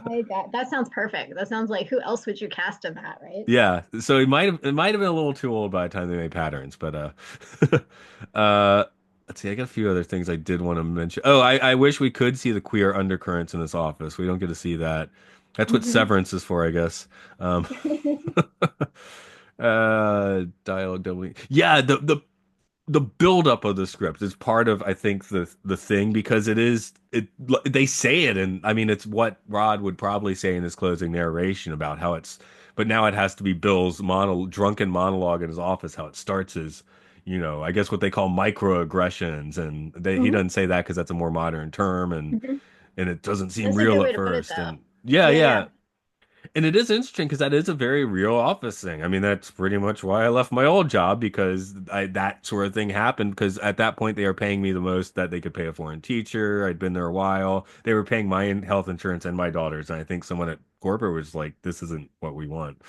That sounds perfect. That sounds like who else would you cast in that, right? Yeah, so it might have been a little too old by the time they made patterns, but let's see, I got a few other things I did want to mention. Oh, I wish we could see the queer undercurrents in this office. We don't get to see that. That's what Hmm. Severance is for, I guess. Um, dialogue doubling. Yeah, the buildup of the script is part of I think the thing because they say it and I mean it's what Rod would probably say in his closing narration about how it's but now it has to be Bill's drunken monologue in his office how it starts as I guess what they call microaggressions and he Hmm. doesn't say that because that's a more modern term Hmm. and it doesn't seem That's a real good at way to put it, first though. and yeah Yeah, yeah. yeah and it is interesting because that is a very real office thing. I mean, that's pretty much why I left my old job because that sort of thing happened. Because at that point, they were paying me the most that they could pay a foreign teacher. I'd been there a while. They were paying my health insurance and my daughter's. And I think someone at corporate was like, "This isn't what we want."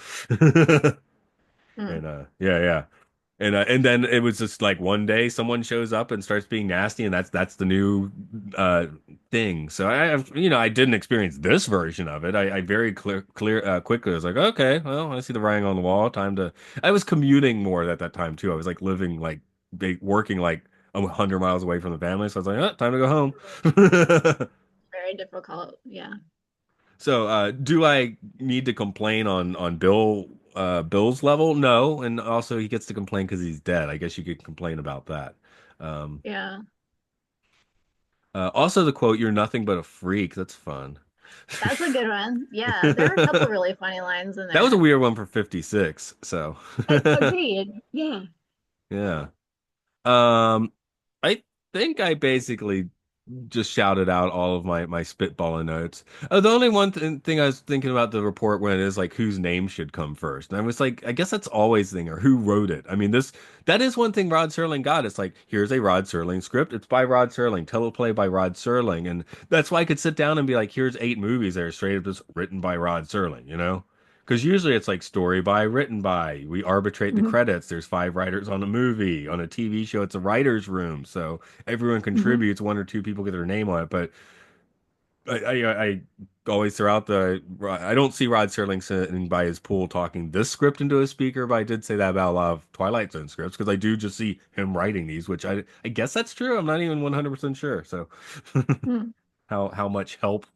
Hmm. And yeah, yeah. And then it was just like one day someone shows up and starts being nasty, and that's the new uh thing. So I didn't experience this version of it. I very quickly was like, okay, well, I see the writing on the wall. Time to. I was commuting more at that time too. I was like living like working like 100 miles away from the family, so I was like, time to go home. Very difficult. Yeah. So, do I need to complain on Bill's level? No, and also he gets to complain because he's dead. I guess you could complain about that. Um, Yeah. also, the quote, "You're nothing but a freak." That's fun. That's a good one. Yeah. There are a couple really funny lines in That was a there. weird one for 56. So, Agreed. Yeah. yeah. Um, I think I basically just shouted out all of my spitballing notes. The only thing I was thinking about the report when it is like whose name should come first, and I was like, I guess that's always the thing, or who wrote it. I mean, that is one thing Rod Serling got. It's like here's a Rod Serling script. It's by Rod Serling, teleplay by Rod Serling, and that's why I could sit down and be like, here's 8 movies that are straight up just written by Rod Serling, you know. Because usually it's like story by, written by. We arbitrate the Hmm. credits. There's 5 writers on a movie. On a TV show, it's a writer's room. So everyone Hmm. contributes, 1 or 2 people get their name on it, but I always throw out I don't see Rod Serling sitting by his pool talking this script into a speaker, but I did say that about a lot of Twilight Zone scripts because I do just see him writing these, which I guess that's true. I'm not even 100% sure. So Hmm. how much help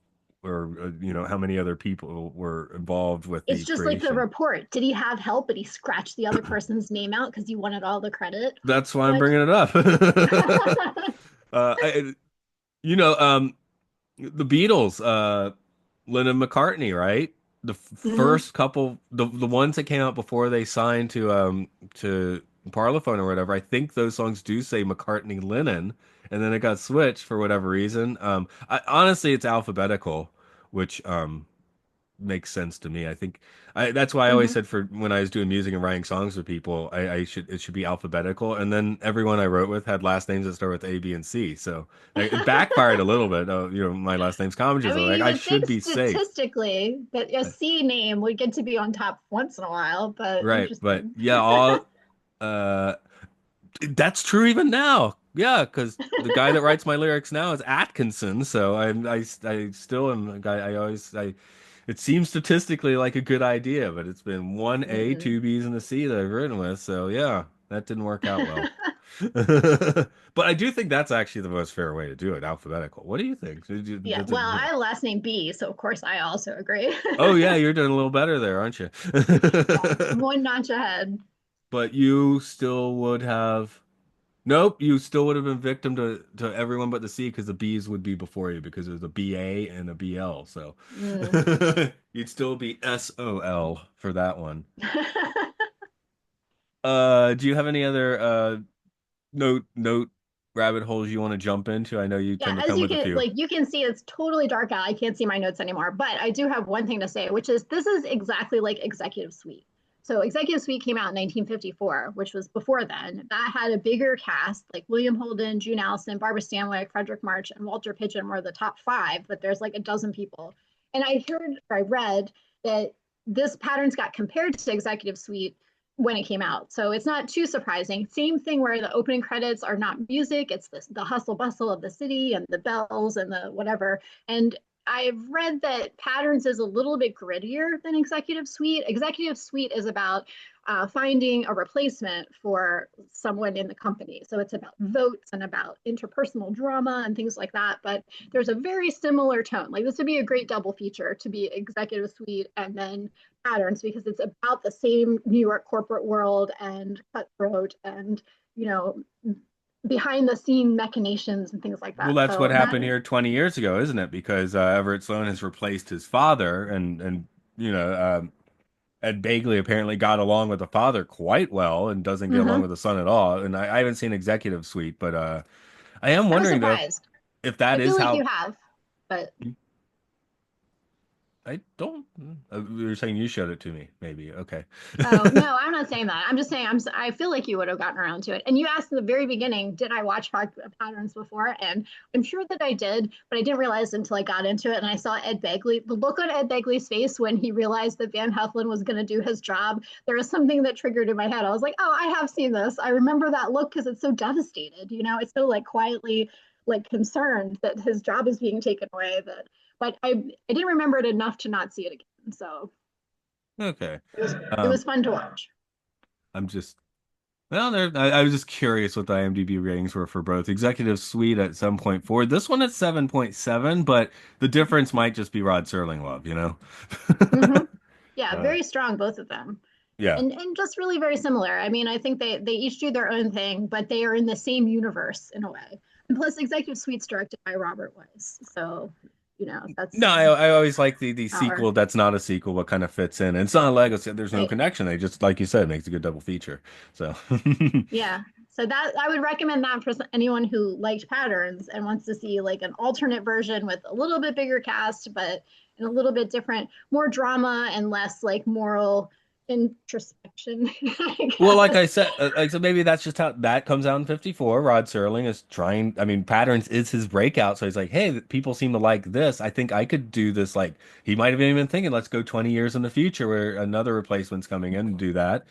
or how many other people were involved with It's the just like the creation. report. Did he have help, but he scratched the other person's name out because he wanted all the credit? That's why I'm What? bringing it up. I, you know, the Beatles, Lennon McCartney, right? The Hmm. first couple, the ones that came out before they signed to Parlophone or whatever. I think those songs do say McCartney Lennon, and then it got switched for whatever reason. Honestly, it's alphabetical, which makes sense to me. I think that's why I always Hmm. said for when I was doing music and writing songs for people, it should be alphabetical. And then everyone I wrote with had last names that start with A, B, and C. So it backfired a little bit. My last name's Commoners. I I'm mean, like you I would think should be safe, statistically that a C name would get to be on top once in a while, but right? But interesting. yeah, all. Uh, that's true even now. Yeah, because the guy that writes my lyrics now is Atkinson. So I still am a guy. It seems statistically like a good idea, but it's been one A, Mm. two B's, and a C that I've written with. So yeah, that didn't work out well. But I do think that's actually the most fair way to do it, alphabetical. What do you think? Yeah, well, Yeah. I have a last name B, so of course I also agree. Oh yeah, you're doing a little better there, aren't you? Yeah, I'm one notch ahead. But you still would have. Nope, you still would have been victim to everyone but the C because the B's would be before you because there's a BA and a BL. So Mm. you'd still be SOL for that one. Do you have any other note rabbit holes you want to jump into? I know you Yeah, tend to as come you with a can few. you can see it's totally dark out. I can't see my notes anymore, but I do have one thing to say, which is this is exactly like Executive Suite. So Executive Suite came out in 1954, which was before then. That had a bigger cast, like William Holden, June Allyson, Barbara Stanwyck, Frederick March, and Walter Pidgeon were the top five, but there's like a dozen people. And I heard or I read that this patterns got compared to Executive Suite when it came out. So it's not too surprising. Same thing where the opening credits are not music, it's the hustle bustle of the city and the bells and the whatever. And I've read that Patterns is a little bit grittier than Executive Suite. Executive Suite is about finding a replacement for someone in the company. So it's about votes and about interpersonal drama and things like that. But there's a very similar tone. Like this would be a great double feature to be Executive Suite and then Patterns because it's about the same New York corporate world and cutthroat and, you know, behind the scene machinations and things like Well, that. that's what So that, happened here 20 years ago, isn't it? Because Everett Sloane has replaced his father, and you know, Ed Begley apparently got along with the father quite well and doesn't get along mm-hmm. with the son at all. And I haven't seen Executive Suite, but I am I was wondering though surprised. if that I feel is like you how. have, but I don't. You're saying you showed it to me, maybe. Okay. oh no, I'm not saying that. I'm just saying I feel like you would have gotten around to it. And you asked in the very beginning, did I watch Hog Patterns before? And I'm sure that I did, but I didn't realize until I got into it and I saw Ed Begley. The look on Ed Begley's face when he realized that Van Heflin was going to do his job, there was something that triggered in my head. I was like, oh, I have seen this. I remember that look because it's so devastated. You know, it's so like quietly like concerned that his job is being taken away. That, but I didn't remember it enough to not see it again. So Okay. it was Um, fun to watch. I'm just. Well, I was just curious what the IMDb ratings were for both. Executive Suite at 7.4. This one at 7.7, but the difference might just be Rod Serling love, you know? Mm-hmm. Yeah, Uh, very strong, both of them. yeah. And just really very similar. I mean, I think they each do their own thing, but they are in the same universe in a way. And plus, Executive Suite's directed by Robert Wise, so No, that's I always like the power, sequel that's not a sequel, but kind of fits in. And it's not a Lego set. There's no right? connection. They just, like you said, makes a good double feature. So, Yeah. So that I would recommend that for anyone who liked Patterns and wants to see like an alternate version with a little bit bigger cast, but and a little bit different, more drama and less like moral introspection, I well, like I guess. said, like so maybe that's just how that comes out in 54. Rod Serling is trying, I mean, Patterns is his breakout. So he's like, hey, people seem to like this. I think I could do this. Like, he might have even been thinking, let's go 20 years in the future where another replacement's coming in and do that.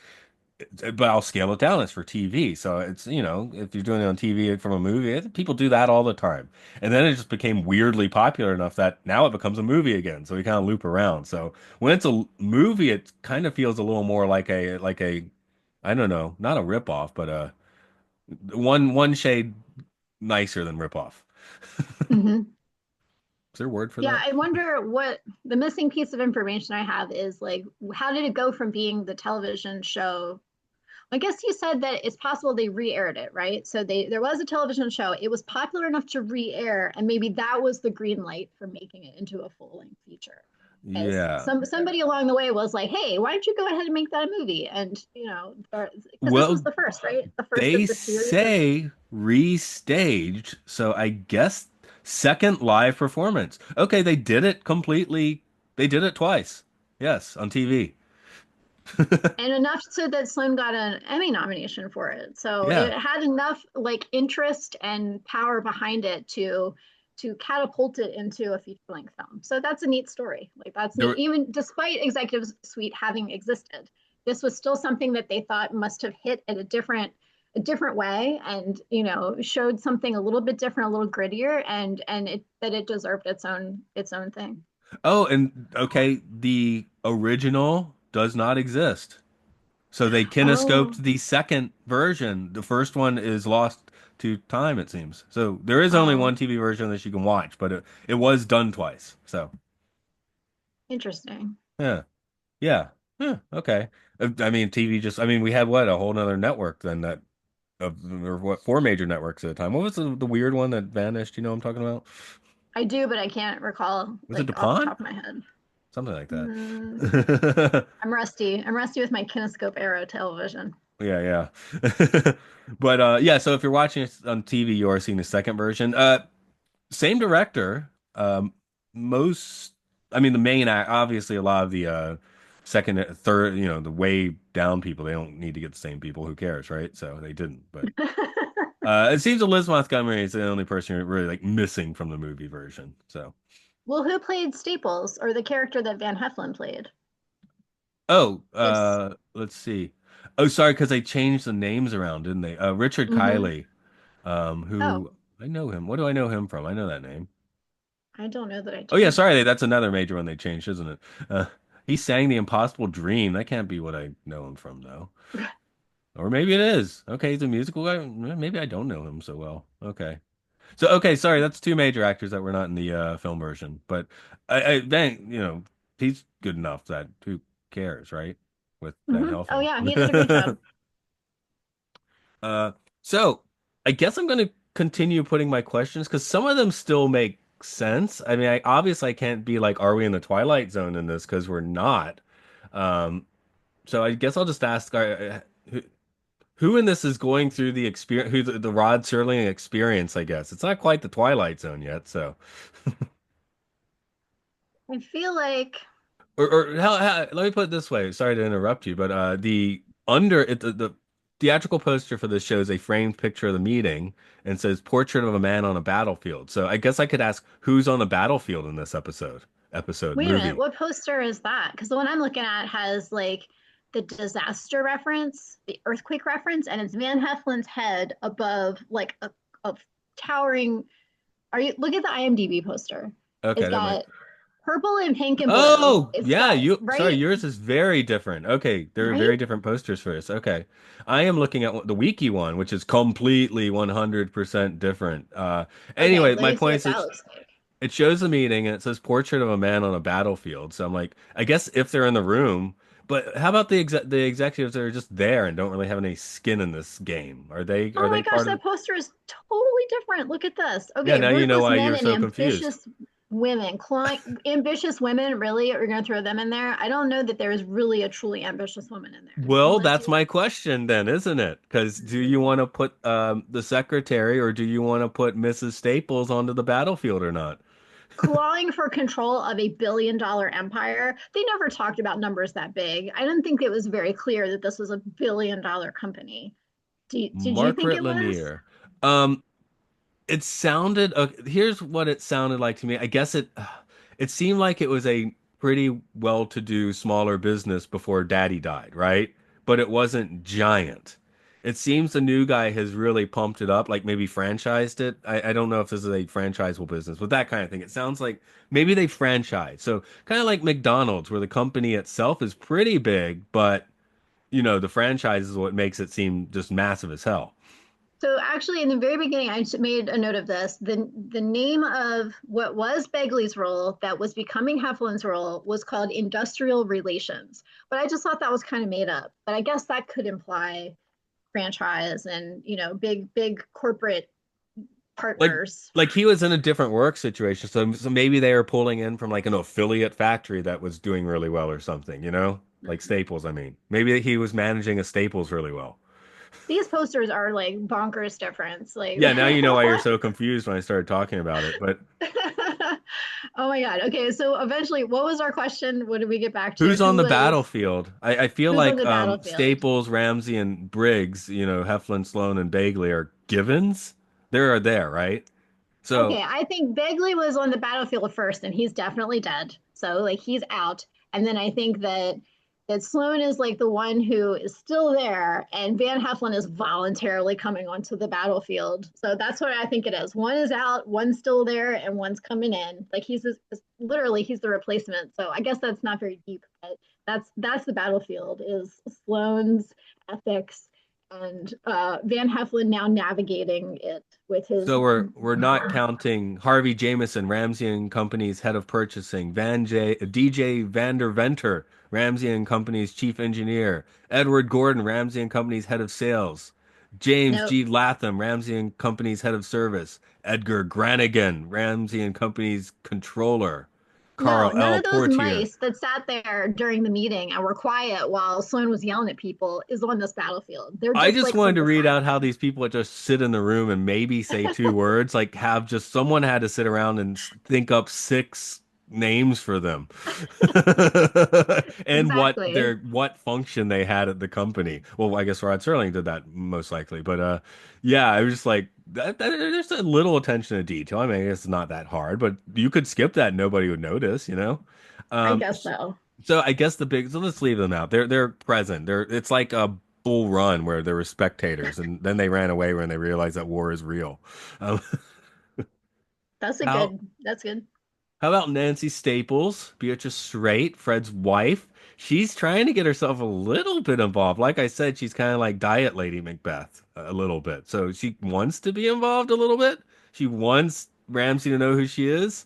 But I'll scale it down. It's for TV. So it's, if you're doing it on TV from a movie, people do that all the time. And then it just became weirdly popular enough that now it becomes a movie again. So we kind of loop around. So when it's a movie, it kind of feels a little more like a, I don't know, not a ripoff, but one shade nicer than ripoff. Mm-hmm. Is there a word for Yeah, that? I wonder what the missing piece of information I have is like, how did it go from being the television show? I guess you said that it's possible they re-aired it, right? So there was a television show. It was popular enough to re-air, and maybe that was the green light for making it into a full-length feature. As Yeah. somebody along the way was like, "Hey, why don't you go ahead and make that a movie?" And because this was Well, the first, right? The first they of the series of. say restaged, so I guess second live performance. Okay, they did it completely. They did it twice. Yes, on TV. And enough so that Slim got an Emmy nomination for it. So Yeah. it had enough like interest and power behind it to catapult it into a feature length film. So that's a neat story. Like that's neat. There, Even despite Executive Suite having existed, this was still something that they thought must have hit at a different way, and showed something a little bit different, a little grittier, and it deserved its own thing. Oh, and okay, the original does not exist. So they kinescoped Oh, the second version. The first one is lost to time, it seems. So there is only oh, one TV version that you can watch, but it was done twice. So interesting. yeah, yeah, yeah. Okay. I mean, TV just. I mean, we had what a whole nother network then that of or what four major networks at the time. What was the weird one that vanished? You know what I'm talking about? I do, but I can't recall Was it like off the DuPont? top of my head. Something like Mm, that. I'm rusty. I'm rusty with my kinescope arrow television. Yeah, yeah. But yeah, so if you're watching it on TV, you are seeing the second version. Same director. Most, I mean, the main act, obviously, a lot of the second, third, the way down people, they don't need to get the same people. Who cares, right? So they didn't. But it seems Elizabeth Montgomery is the only person who really like missing from the movie version. So, Well, who played Staples, or the character that Van Heflin played? oh, Yes. let's see. Oh, sorry, because they changed the names around, didn't they? Richard Mm-hmm. Kiley, Oh, who I know him. What do I know him from? I know that name. I don't know that I Oh yeah, do. sorry, that's another major one they changed, isn't it? He sang The Impossible Dream. That can't be what I know him from, though. Or maybe it is. Okay, he's a musical guy. Maybe I don't know him so well. Okay. So okay, sorry, that's two major actors that were not in the film version. But then he's good enough that who cares, right? With Van Oh Helsing. yeah, he did a great job. Uh, so I guess I'm going to continue putting my questions because some of them still make sense. I mean, I obviously I can't be like, are we in the Twilight Zone in this? Because we're not. Um, so I guess I'll just ask, who in this is going through the experience, who the Rod Serling experience, I guess. It's not quite the Twilight Zone yet, so. I feel like Or let me put it this way. Sorry to interrupt you, but the theatrical poster for this shows a framed picture of the meeting and says "Portrait of a Man on a Battlefield." So I guess I could ask who's on the battlefield in this wait a minute, movie. what poster is that? Because the one I'm looking at has like the disaster reference, the earthquake reference, and it's Van Heflin's head above like a towering. Are you look at the IMDb poster? It's Okay, that might. got purple and pink and blue. Oh, It's yeah, got you sorry, right, yours is very different. Okay, there are right. very different posters for this. Okay. I am looking at the wiki one, which is completely 100% different. Okay, Anyway, let my me see point what is that looks like. it shows the meeting and it says portrait of a man on a battlefield. So I'm like, I guess if they're in the room, but how about the executives that are just there and don't really have any skin in this game? Are Oh my they gosh, part of that poster is totally different. Look at this. Yeah, Okay, now you know ruthless why men you're and so confused. ambitious women. Ambitious women, really? You're going to throw them in there? I don't know that there is really a truly ambitious woman in there, Well, unless that's you. my question then, isn't it? Because do you want to put the secretary or do you want to put Mrs. Staples onto the battlefield or not? Clawing for control of $1 billion empire. They never talked about numbers that big. I don't think it was very clear that this was $1 billion company. Did you think Margaret it was? Lanier. It sounded here's what it sounded like to me. I guess it seemed like it was a pretty well-to-do smaller business before Daddy died, right? But it wasn't giant. It seems the new guy has really pumped it up, like maybe franchised it. I don't know if this is a franchisable business, but that kind of thing. It sounds like maybe they franchise. So kind of like McDonald's, where the company itself is pretty big, but the franchise is what makes it seem just massive as hell. So actually, in the very beginning, I made a note of this. The name of what was Begley's role that was becoming Heflin's role was called industrial relations. But I just thought that was kind of made up. But I guess that could imply franchise and big corporate like partners. like he was in a different work situation, so maybe they were pulling in from like an affiliate factory that was doing really well or something, like Staples. I mean, maybe he was managing a Staples really well. These posters are like bonkers difference. Like Yeah, now you know why you're so confused when I started talking about it. But oh my God. Okay, so eventually, what was our question? What did we get back to? who's on Who the was battlefield? I feel who's on like the battlefield? Staples, Ramsey, and Briggs, Heflin, Sloan, and Bagley are givens. They're there, right? So Okay, I think Begley was on the battlefield first, and he's definitely dead. So like he's out. And then I think that that Sloane is like the one who is still there, and Van Heflin is voluntarily coming onto the battlefield. So that's what I think it is. One is out, one's still there, and one's coming in. Like literally he's the replacement. So I guess that's not very deep, but that's the battlefield is Sloane's ethics and Van Heflin now navigating it with his. So we're not counting Harvey Jameson, Ramsey and Company's head of purchasing, DJ Vander Venter, Ramsey and Company's chief engineer, Edward Gordon, Ramsey and Company's head of sales, James No, G. Latham, Ramsey and Company's head of service, Edgar Granigan, Ramsey and Company's controller, no, Carl none L. of those Portier. mice that sat there during the meeting and were quiet while Sloan was yelling at people is on this battlefield. They're I just just like on wanted to the read out side. how these people would just sit in the room and maybe say two words, like have just someone had to sit around and think up six names for them and Exactly. what function they had at the company. Well, I guess Rod Serling did that most likely, but yeah, I was just like there's a little attention to detail. I mean, it's not that hard, but you could skip that, nobody would notice, you know. I Um, guess so. so I guess the big so let's leave them out. They're present. It's like a bull run where there were spectators and then they ran away when they realized that war is real. Um, That's a how good. That's good. how about Nancy Staples, Beatrice Straight, Fred's wife? She's trying to get herself a little bit involved. Like I said, she's kind of like Diet Lady Macbeth a little bit. So she wants to be involved a little bit. She wants Ramsay to know who she is.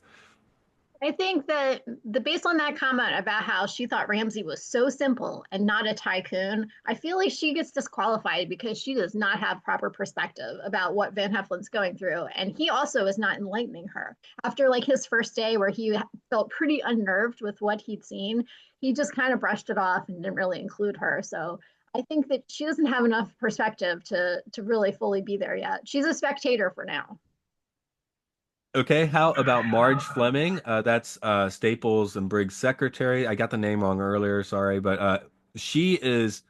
I think that the based on that comment about how she thought Ramsey was so simple and not a tycoon, I feel like she gets disqualified because she does not have proper perspective about what Van Heflin's going through. And he also is not enlightening her. After like his first day where he felt pretty unnerved with what he'd seen, he just kind of brushed it off and didn't really include her. So I think that she doesn't have enough perspective to really fully be there yet. She's a spectator for now. Okay, how about Marge Fleming? That's Staples and Briggs' secretary. I got the name wrong earlier, sorry, but she is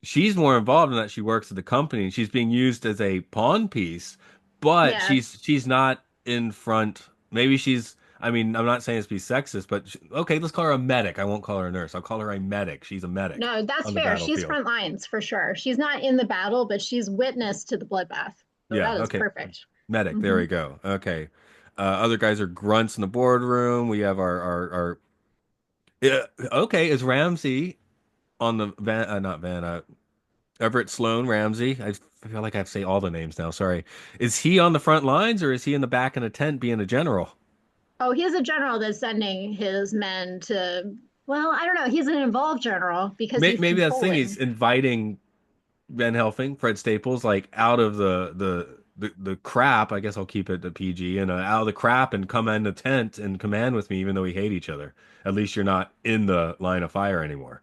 she's more involved in that. She works at the company. She's being used as a pawn piece, but Yeah. she's not in front. Maybe she's. I mean, I'm not saying this to be sexist, but okay, let's call her a medic. I won't call her a nurse. I'll call her a medic. She's a medic No, that's on the fair. She's battlefield. front lines for sure. She's not in the battle, but she's witness to the bloodbath. So Yeah, that is okay, perfect. medic. There Hmm. we go. Okay, other guys are grunts in the boardroom. We have our yeah, okay, is Ramsey on the van, not van, Everett Sloan Ramsey. I feel like I have to say all the names now. Sorry. Is he on the front lines or is he in the back in a tent being a general? Oh, he's a general that's sending his men to, well, I don't know. He's an involved general because he's Maybe that's the thing. He's controlling. inviting Van Helsing, Fred Staples, like out of the crap. I guess I'll keep it to PG and out of the crap and come in the tent and command with me, even though we hate each other. At least you're not in the line of fire anymore.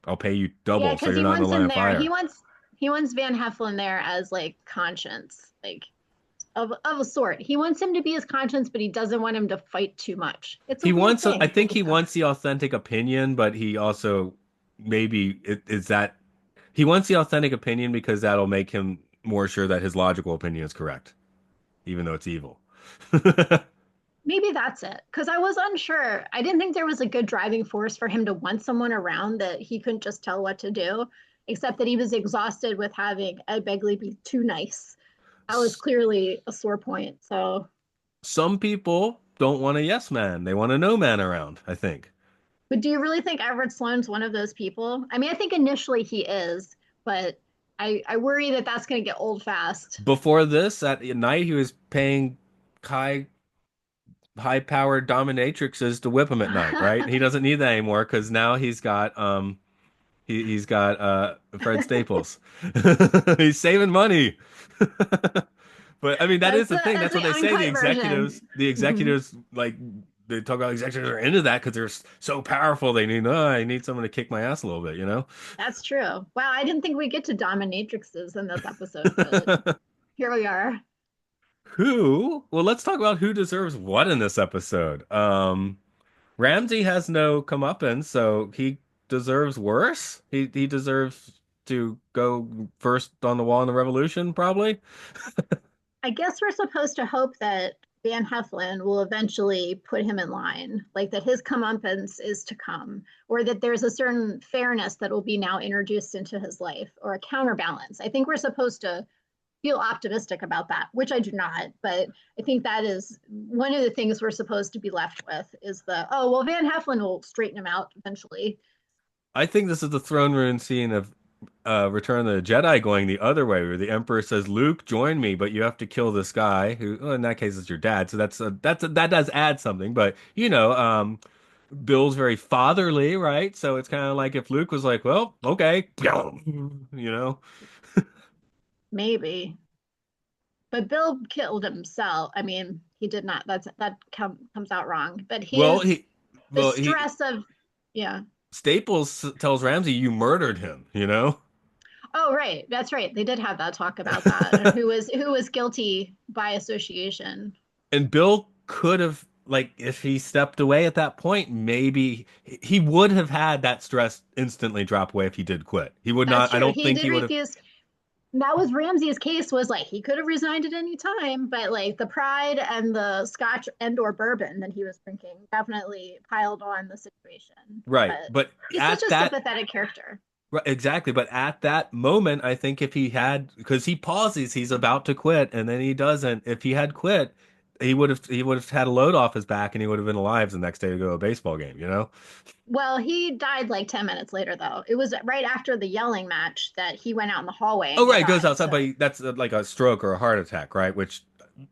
I'll pay you Yeah, double, so because you're he not in the wants line him of there. He fire. wants he wants Van Heflin there as like conscience, like of a sort. He wants him to be his conscience, but he doesn't want him to fight too much. It's a He weird wants, I thing. think he wants the authentic opinion, but he also maybe is that he wants the authentic opinion because that'll make him more sure that his logical opinion is correct, even though it's evil. Maybe that's it. Because I was unsure. I didn't think there was a good driving force for him to want someone around that he couldn't just tell what to do, except that he was exhausted with having Ed Begley be too nice. That was S- clearly a sore point. So, Some people don't want a yes man. They want a no man around, I think. but do you really think Everett Sloan's one of those people? I mean, I think initially he is, but I worry that that's going to get old fast. Before this, at night, he was paying high high powered dominatrixes to whip him at night, right? He doesn't need that anymore because now he's got Fred Staples. He's saving money. But I mean that is the thing. That's That's what the they say. uncut version. The Mhm. executives like they talk about executives are into that because they're so powerful. They need, oh, I need someone to kick my ass a little bit, you know? That's true. Wow, I didn't think we get to dominatrixes in this episode, but here we are. Who? Well, let's talk about who deserves what in this episode. Ramsey has no comeuppance, so he deserves worse. He deserves to go first on the wall in the revolution, probably. I guess we're supposed to hope that Van Heflin will eventually put him in line, like that his comeuppance is to come, or that there's a certain fairness that will be now introduced into his life, or a counterbalance. I think we're supposed to feel optimistic about that, which I do not, but I think that is one of the things we're supposed to be left with is the, oh, well, Van Heflin will straighten him out eventually. I think this is the throne room scene of Return of the Jedi going the other way, where the Emperor says, "Luke, join me, but you have to kill this guy." Who, well, in that case, is your dad. So that does add something. But Bill's very fatherly, right? So it's kind of like if Luke was like, "Well, okay," you know. Maybe. But Bill killed himself. I mean, he did not. Comes out wrong. But Well, his the he stress of, yeah. Staples tells Ramsey, "You murdered him," you know. Oh, right. That's right. They did have that talk about that, and who was guilty by association. And Bill could have, like, if he stepped away at that point, maybe he would have had that stress instantly drop away if he did quit. He would That's not, I true. don't He think did he would have. refuse. That was Ramsey's case, was like he could have resigned at any time, but like the pride and the scotch and or bourbon that he was drinking definitely piled on the situation. Right. But But he's such at a that, sympathetic character. right, exactly. But at that moment, I think if he had, because he pauses, he's about to quit, and then he doesn't. If he had quit, he would have had a load off his back, and he would have been alive the next day to go to a baseball game, you know? Well, he died like 10 minutes later, though. It was right after the yelling match that he went out in the hallway Oh, and he right, goes died. outside, but So, that's like a stroke or a heart attack, right? Which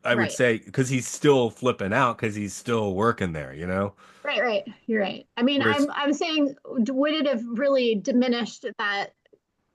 I would right. say because he's still flipping out because he's still working there, you know? Right, right. You're right. I mean, Whereas, I'm saying, would it have really diminished that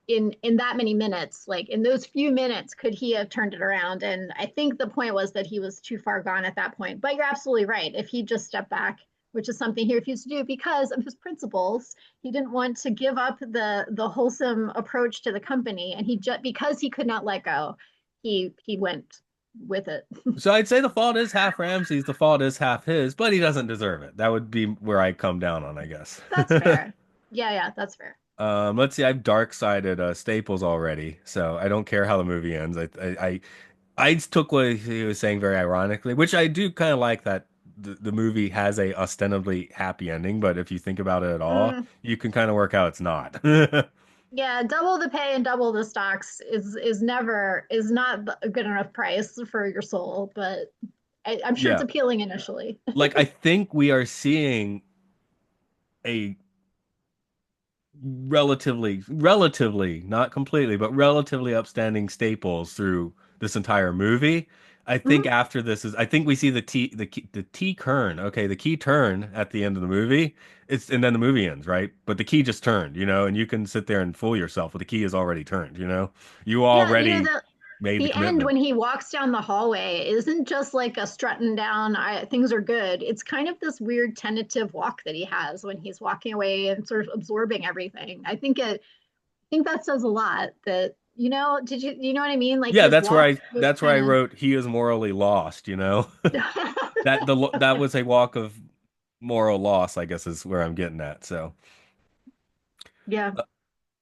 in that many minutes, like in those few minutes, could he have turned it around? And I think the point was that he was too far gone at that point. But you're absolutely right. If he just stepped back, which is something he refused to do because of his principles, he didn't want to give up the wholesome approach to the company, and he just because he could not let go, he went with it. so I'd say the fault is half Ramsey's, the fault is half his, but he doesn't deserve it. That would be where I come down on, I guess. That's fair. Yeah, yeah, that's fair. Let's see, I've dark-sided Staples already, so I don't care how the movie ends. I took what he was saying very ironically, which I do kind of like that the movie has a ostensibly happy ending, but if you think about it at all, Mm, you can kind of work out it's not. yeah, double the pay and double the stocks is not a good enough price for your soul, but I'm sure it's Yeah. appealing initially. Like I think we are seeing a relatively, not completely, but relatively upstanding Staples through this entire movie. Mhm. I think we see the T turn. Okay, the key turn at the end of the movie. And then the movie ends, right? But the key just turned, and you can sit there and fool yourself, but the key has already turned, you know? You Yeah, already made the the end commitment. when he walks down the hallway isn't just like a strutting down, things are good. It's kind of this weird tentative walk that he has when he's walking away and sort of absorbing everything. I think that says a lot that, you know what I mean? Like Yeah, his walk was that's where I kind wrote he is morally lost, you know? of That was a walk of moral loss, I guess is where I'm getting at. So, yeah.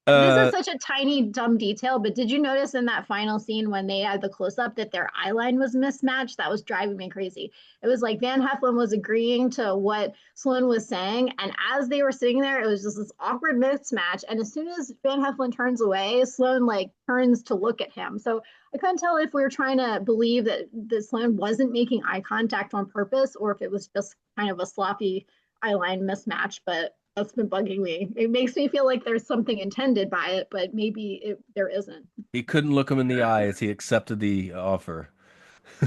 This is uh, such a tiny, dumb detail, but did you notice in that final scene when they had the close up that their eye line was mismatched? That was driving me crazy. It was like Van Heflin was agreeing to what Sloan was saying, and as they were sitting there, it was just this awkward mismatch. And as soon as Van Heflin turns away, Sloan like turns to look at him. So I couldn't tell if we were trying to believe that Sloan wasn't making eye contact on purpose, or if it was just kind of a sloppy eye line mismatch. But that's been bugging me. It makes me feel like there's something intended by it, but there isn't. he couldn't look him in the eye as he accepted the offer.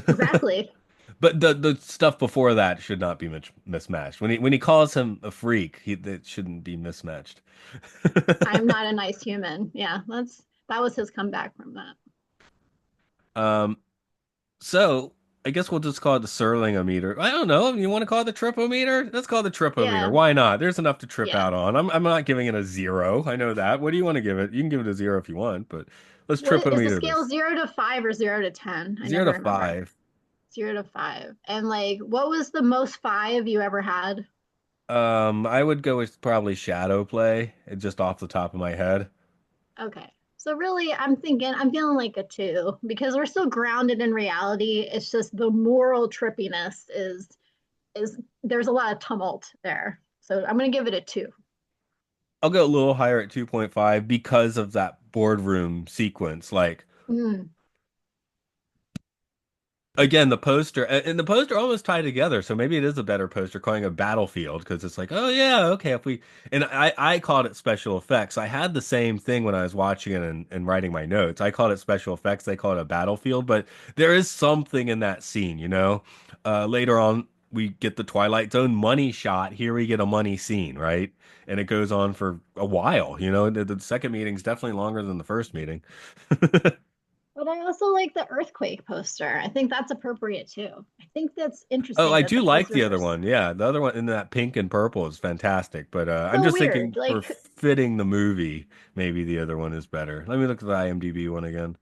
Exactly. But the stuff before that should not be mismatched. When he calls him a freak, that shouldn't be mismatched. I'm not a nice human. Yeah, that was his comeback from that. Um, so I guess we'll just call it the Serlingometer. I don't know. You want to call it the Tripometer? Let's call it the Tripometer. Yeah. Why not? There's enough to trip Yeah. out on. I'm not giving it a zero. I know that. What do you want to give it? You can give it a zero if you want, but let's What is the Tripometer scale, this. 0 to 5 or 0 to 10? I Zero never to remember. five. 0 to 5. And like, what was the most five you ever had? I would go with probably Shadow Play, just off the top of my head. Okay. So really, I'm feeling like a two because we're still grounded in reality. It's just the moral trippiness is there's a lot of tumult there. So I'm gonna give it a two. I'll go a little higher at 2.5 because of that boardroom sequence. Like, Mm. again, the poster and the poster almost tie together, so maybe it is a better poster calling it Battlefield because it's like, oh yeah, okay, if we and I called it special effects. I had the same thing when I was watching it and writing my notes. I called it special effects. They call it a battlefield, but there is something in that scene, you know. Later on, we get the Twilight Zone money shot. Here we get a money scene, right? And it goes on for a while, you know. The second meeting's definitely longer than the first meeting. But I also like the earthquake poster. I think that's appropriate too. I think that's Oh, interesting I that do the like the posters are other one. Yeah, the other one in that pink and purple is fantastic. But I'm so just weird. thinking for Like, fitting the movie, maybe the other one is better. Let me look at the IMDb one again.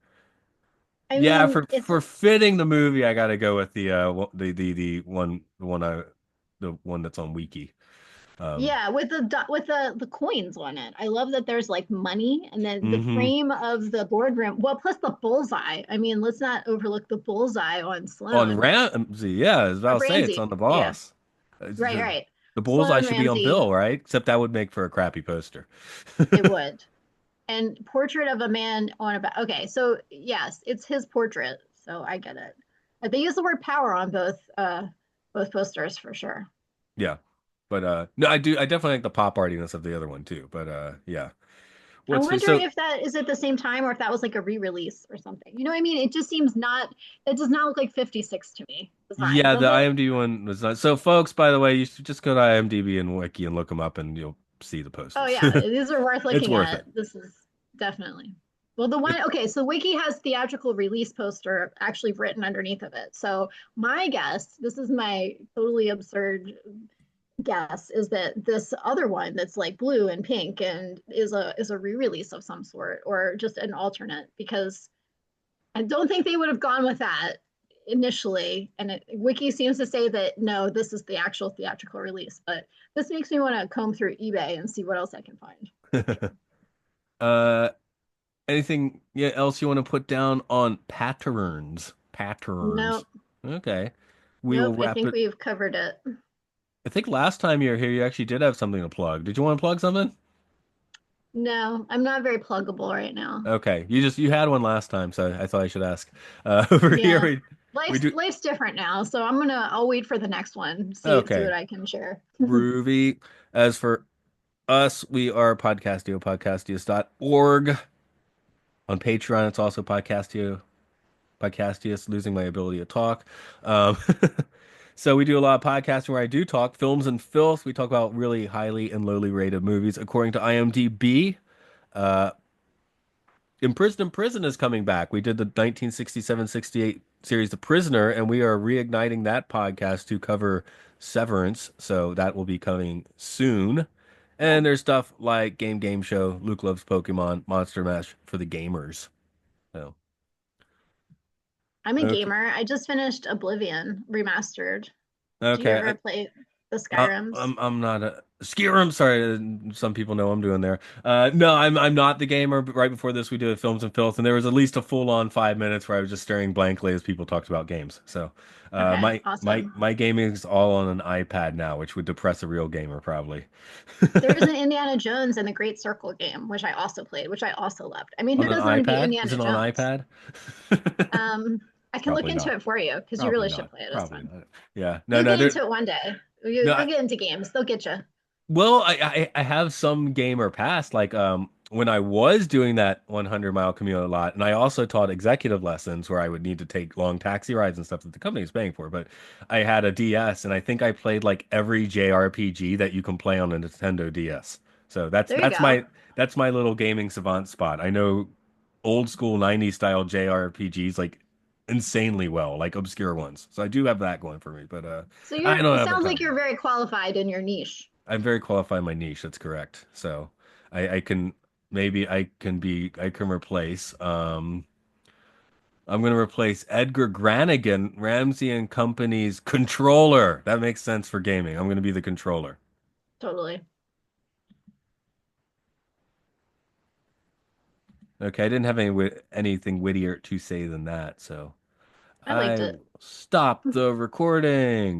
I Yeah, mean, for fitting the movie, I gotta go with the one that's on Wiki. Um, yeah, with the coins on it. I love that there's like money and then the hmm frame of the boardroom. Well, plus the bullseye. I mean, let's not overlook the bullseye on on Sloan Ramsey, yeah, I was or about to say it's on Ramsey. the Yeah, boss. right, right. The bullseye Sloan should be on Ramsey. Bill, right? Except that would make for a crappy poster. It would. And portrait of a man on a okay, so yes, it's his portrait. So I get it. But they use the word power on both posters for sure. Yeah. But no, I definitely like the pop artiness of the other one too. But yeah. I What's wonder so if that is at the same time or if that was like a re-release or something. You know what I mean? It just seems not. It does not look like 56 to me. Design, yeah, does the it? IMDb one was not. So folks, by the way, you should just go to IMDb and Wiki and look them up and you'll see the Oh posters. yeah, these are worth It's looking worth it. at. This is definitely. Well, the It one, okay, so Wiki has theatrical release poster actually written underneath of it. So my guess, this is my totally absurd guess, is that this other one that's like blue and pink and is a re-release of some sort or just an alternate because I don't think they would have gone with that initially. And Wiki seems to say that no, this is the actual theatrical release. But this makes me want to comb through eBay and see what else I can find. uh anything yeah, else you want to put down on patterns? Patterns. Nope, Okay. We will nope. I wrap think it. we've covered it. I think last time you were here, you actually did have something to plug. Did you want to plug something? No, I'm not very pluggable right now. Okay. You had one last time, so I thought I should ask. Over here Yeah, we do life's different now, so I'll wait for the next one. See okay. what I can share. Groovy. As for us, we are Podcastio, podcastius.org. On Patreon, it's also Podcastio, Podcastius, losing my ability to talk. Um, so we do a lot of podcasting where I do talk films and filth. We talk about really highly and lowly rated movies. According to IMDb, uh, In Prison is coming back. We did the 1967-68 series The Prisoner, and we are reigniting that podcast to cover Severance. So that will be coming soon. And Cool. there's stuff like Game Show, Luke Loves Pokemon, Monster Mash for the gamers. So I'm a okay, gamer. I just finished Oblivion remastered. Do you okay. ever play the Skyrims? I'm not a Skyrim. Sorry, some people know I'm doing there. No, I'm not the gamer. But right before this, we did Films and Filth, and there was at least a full-on 5 minutes where I was just staring blankly as people talked about games. So, Okay, my awesome. my gaming is all on an iPad now, which would depress a real gamer probably. There's an Indiana Jones and the Great Circle game, which I also played, which I also loved. I mean, On who an doesn't want to be iPad? Is Indiana it on Jones? iPad? Um, I can look Probably into not. it for you because you Probably really should not. play it. It's Probably fun. not. Yeah. No, You'll no, get there. into it one day. No, You'll get into games. They'll get you. well, I have some gamer past, like when I was doing that 100-mile commute a lot, and I also taught executive lessons where I would need to take long taxi rides and stuff that the company was paying for. But I had a DS, and I think I played like every JRPG that you can play on a Nintendo DS. So There you go. that's my little gaming savant spot. I know old school 90s style JRPGs like insanely well, like obscure ones. So I do have that going for me, but So I don't it have a sounds ton like of you're them. very qualified in your niche. I'm very qualified in my niche. That's correct. So I can maybe I can replace I'm gonna replace Edgar Granigan, Ramsey and Company's controller. That makes sense for gaming. I'm gonna be the controller. Totally. Okay, I didn't have anything wittier to say than that, so I liked I it. will stop the recording.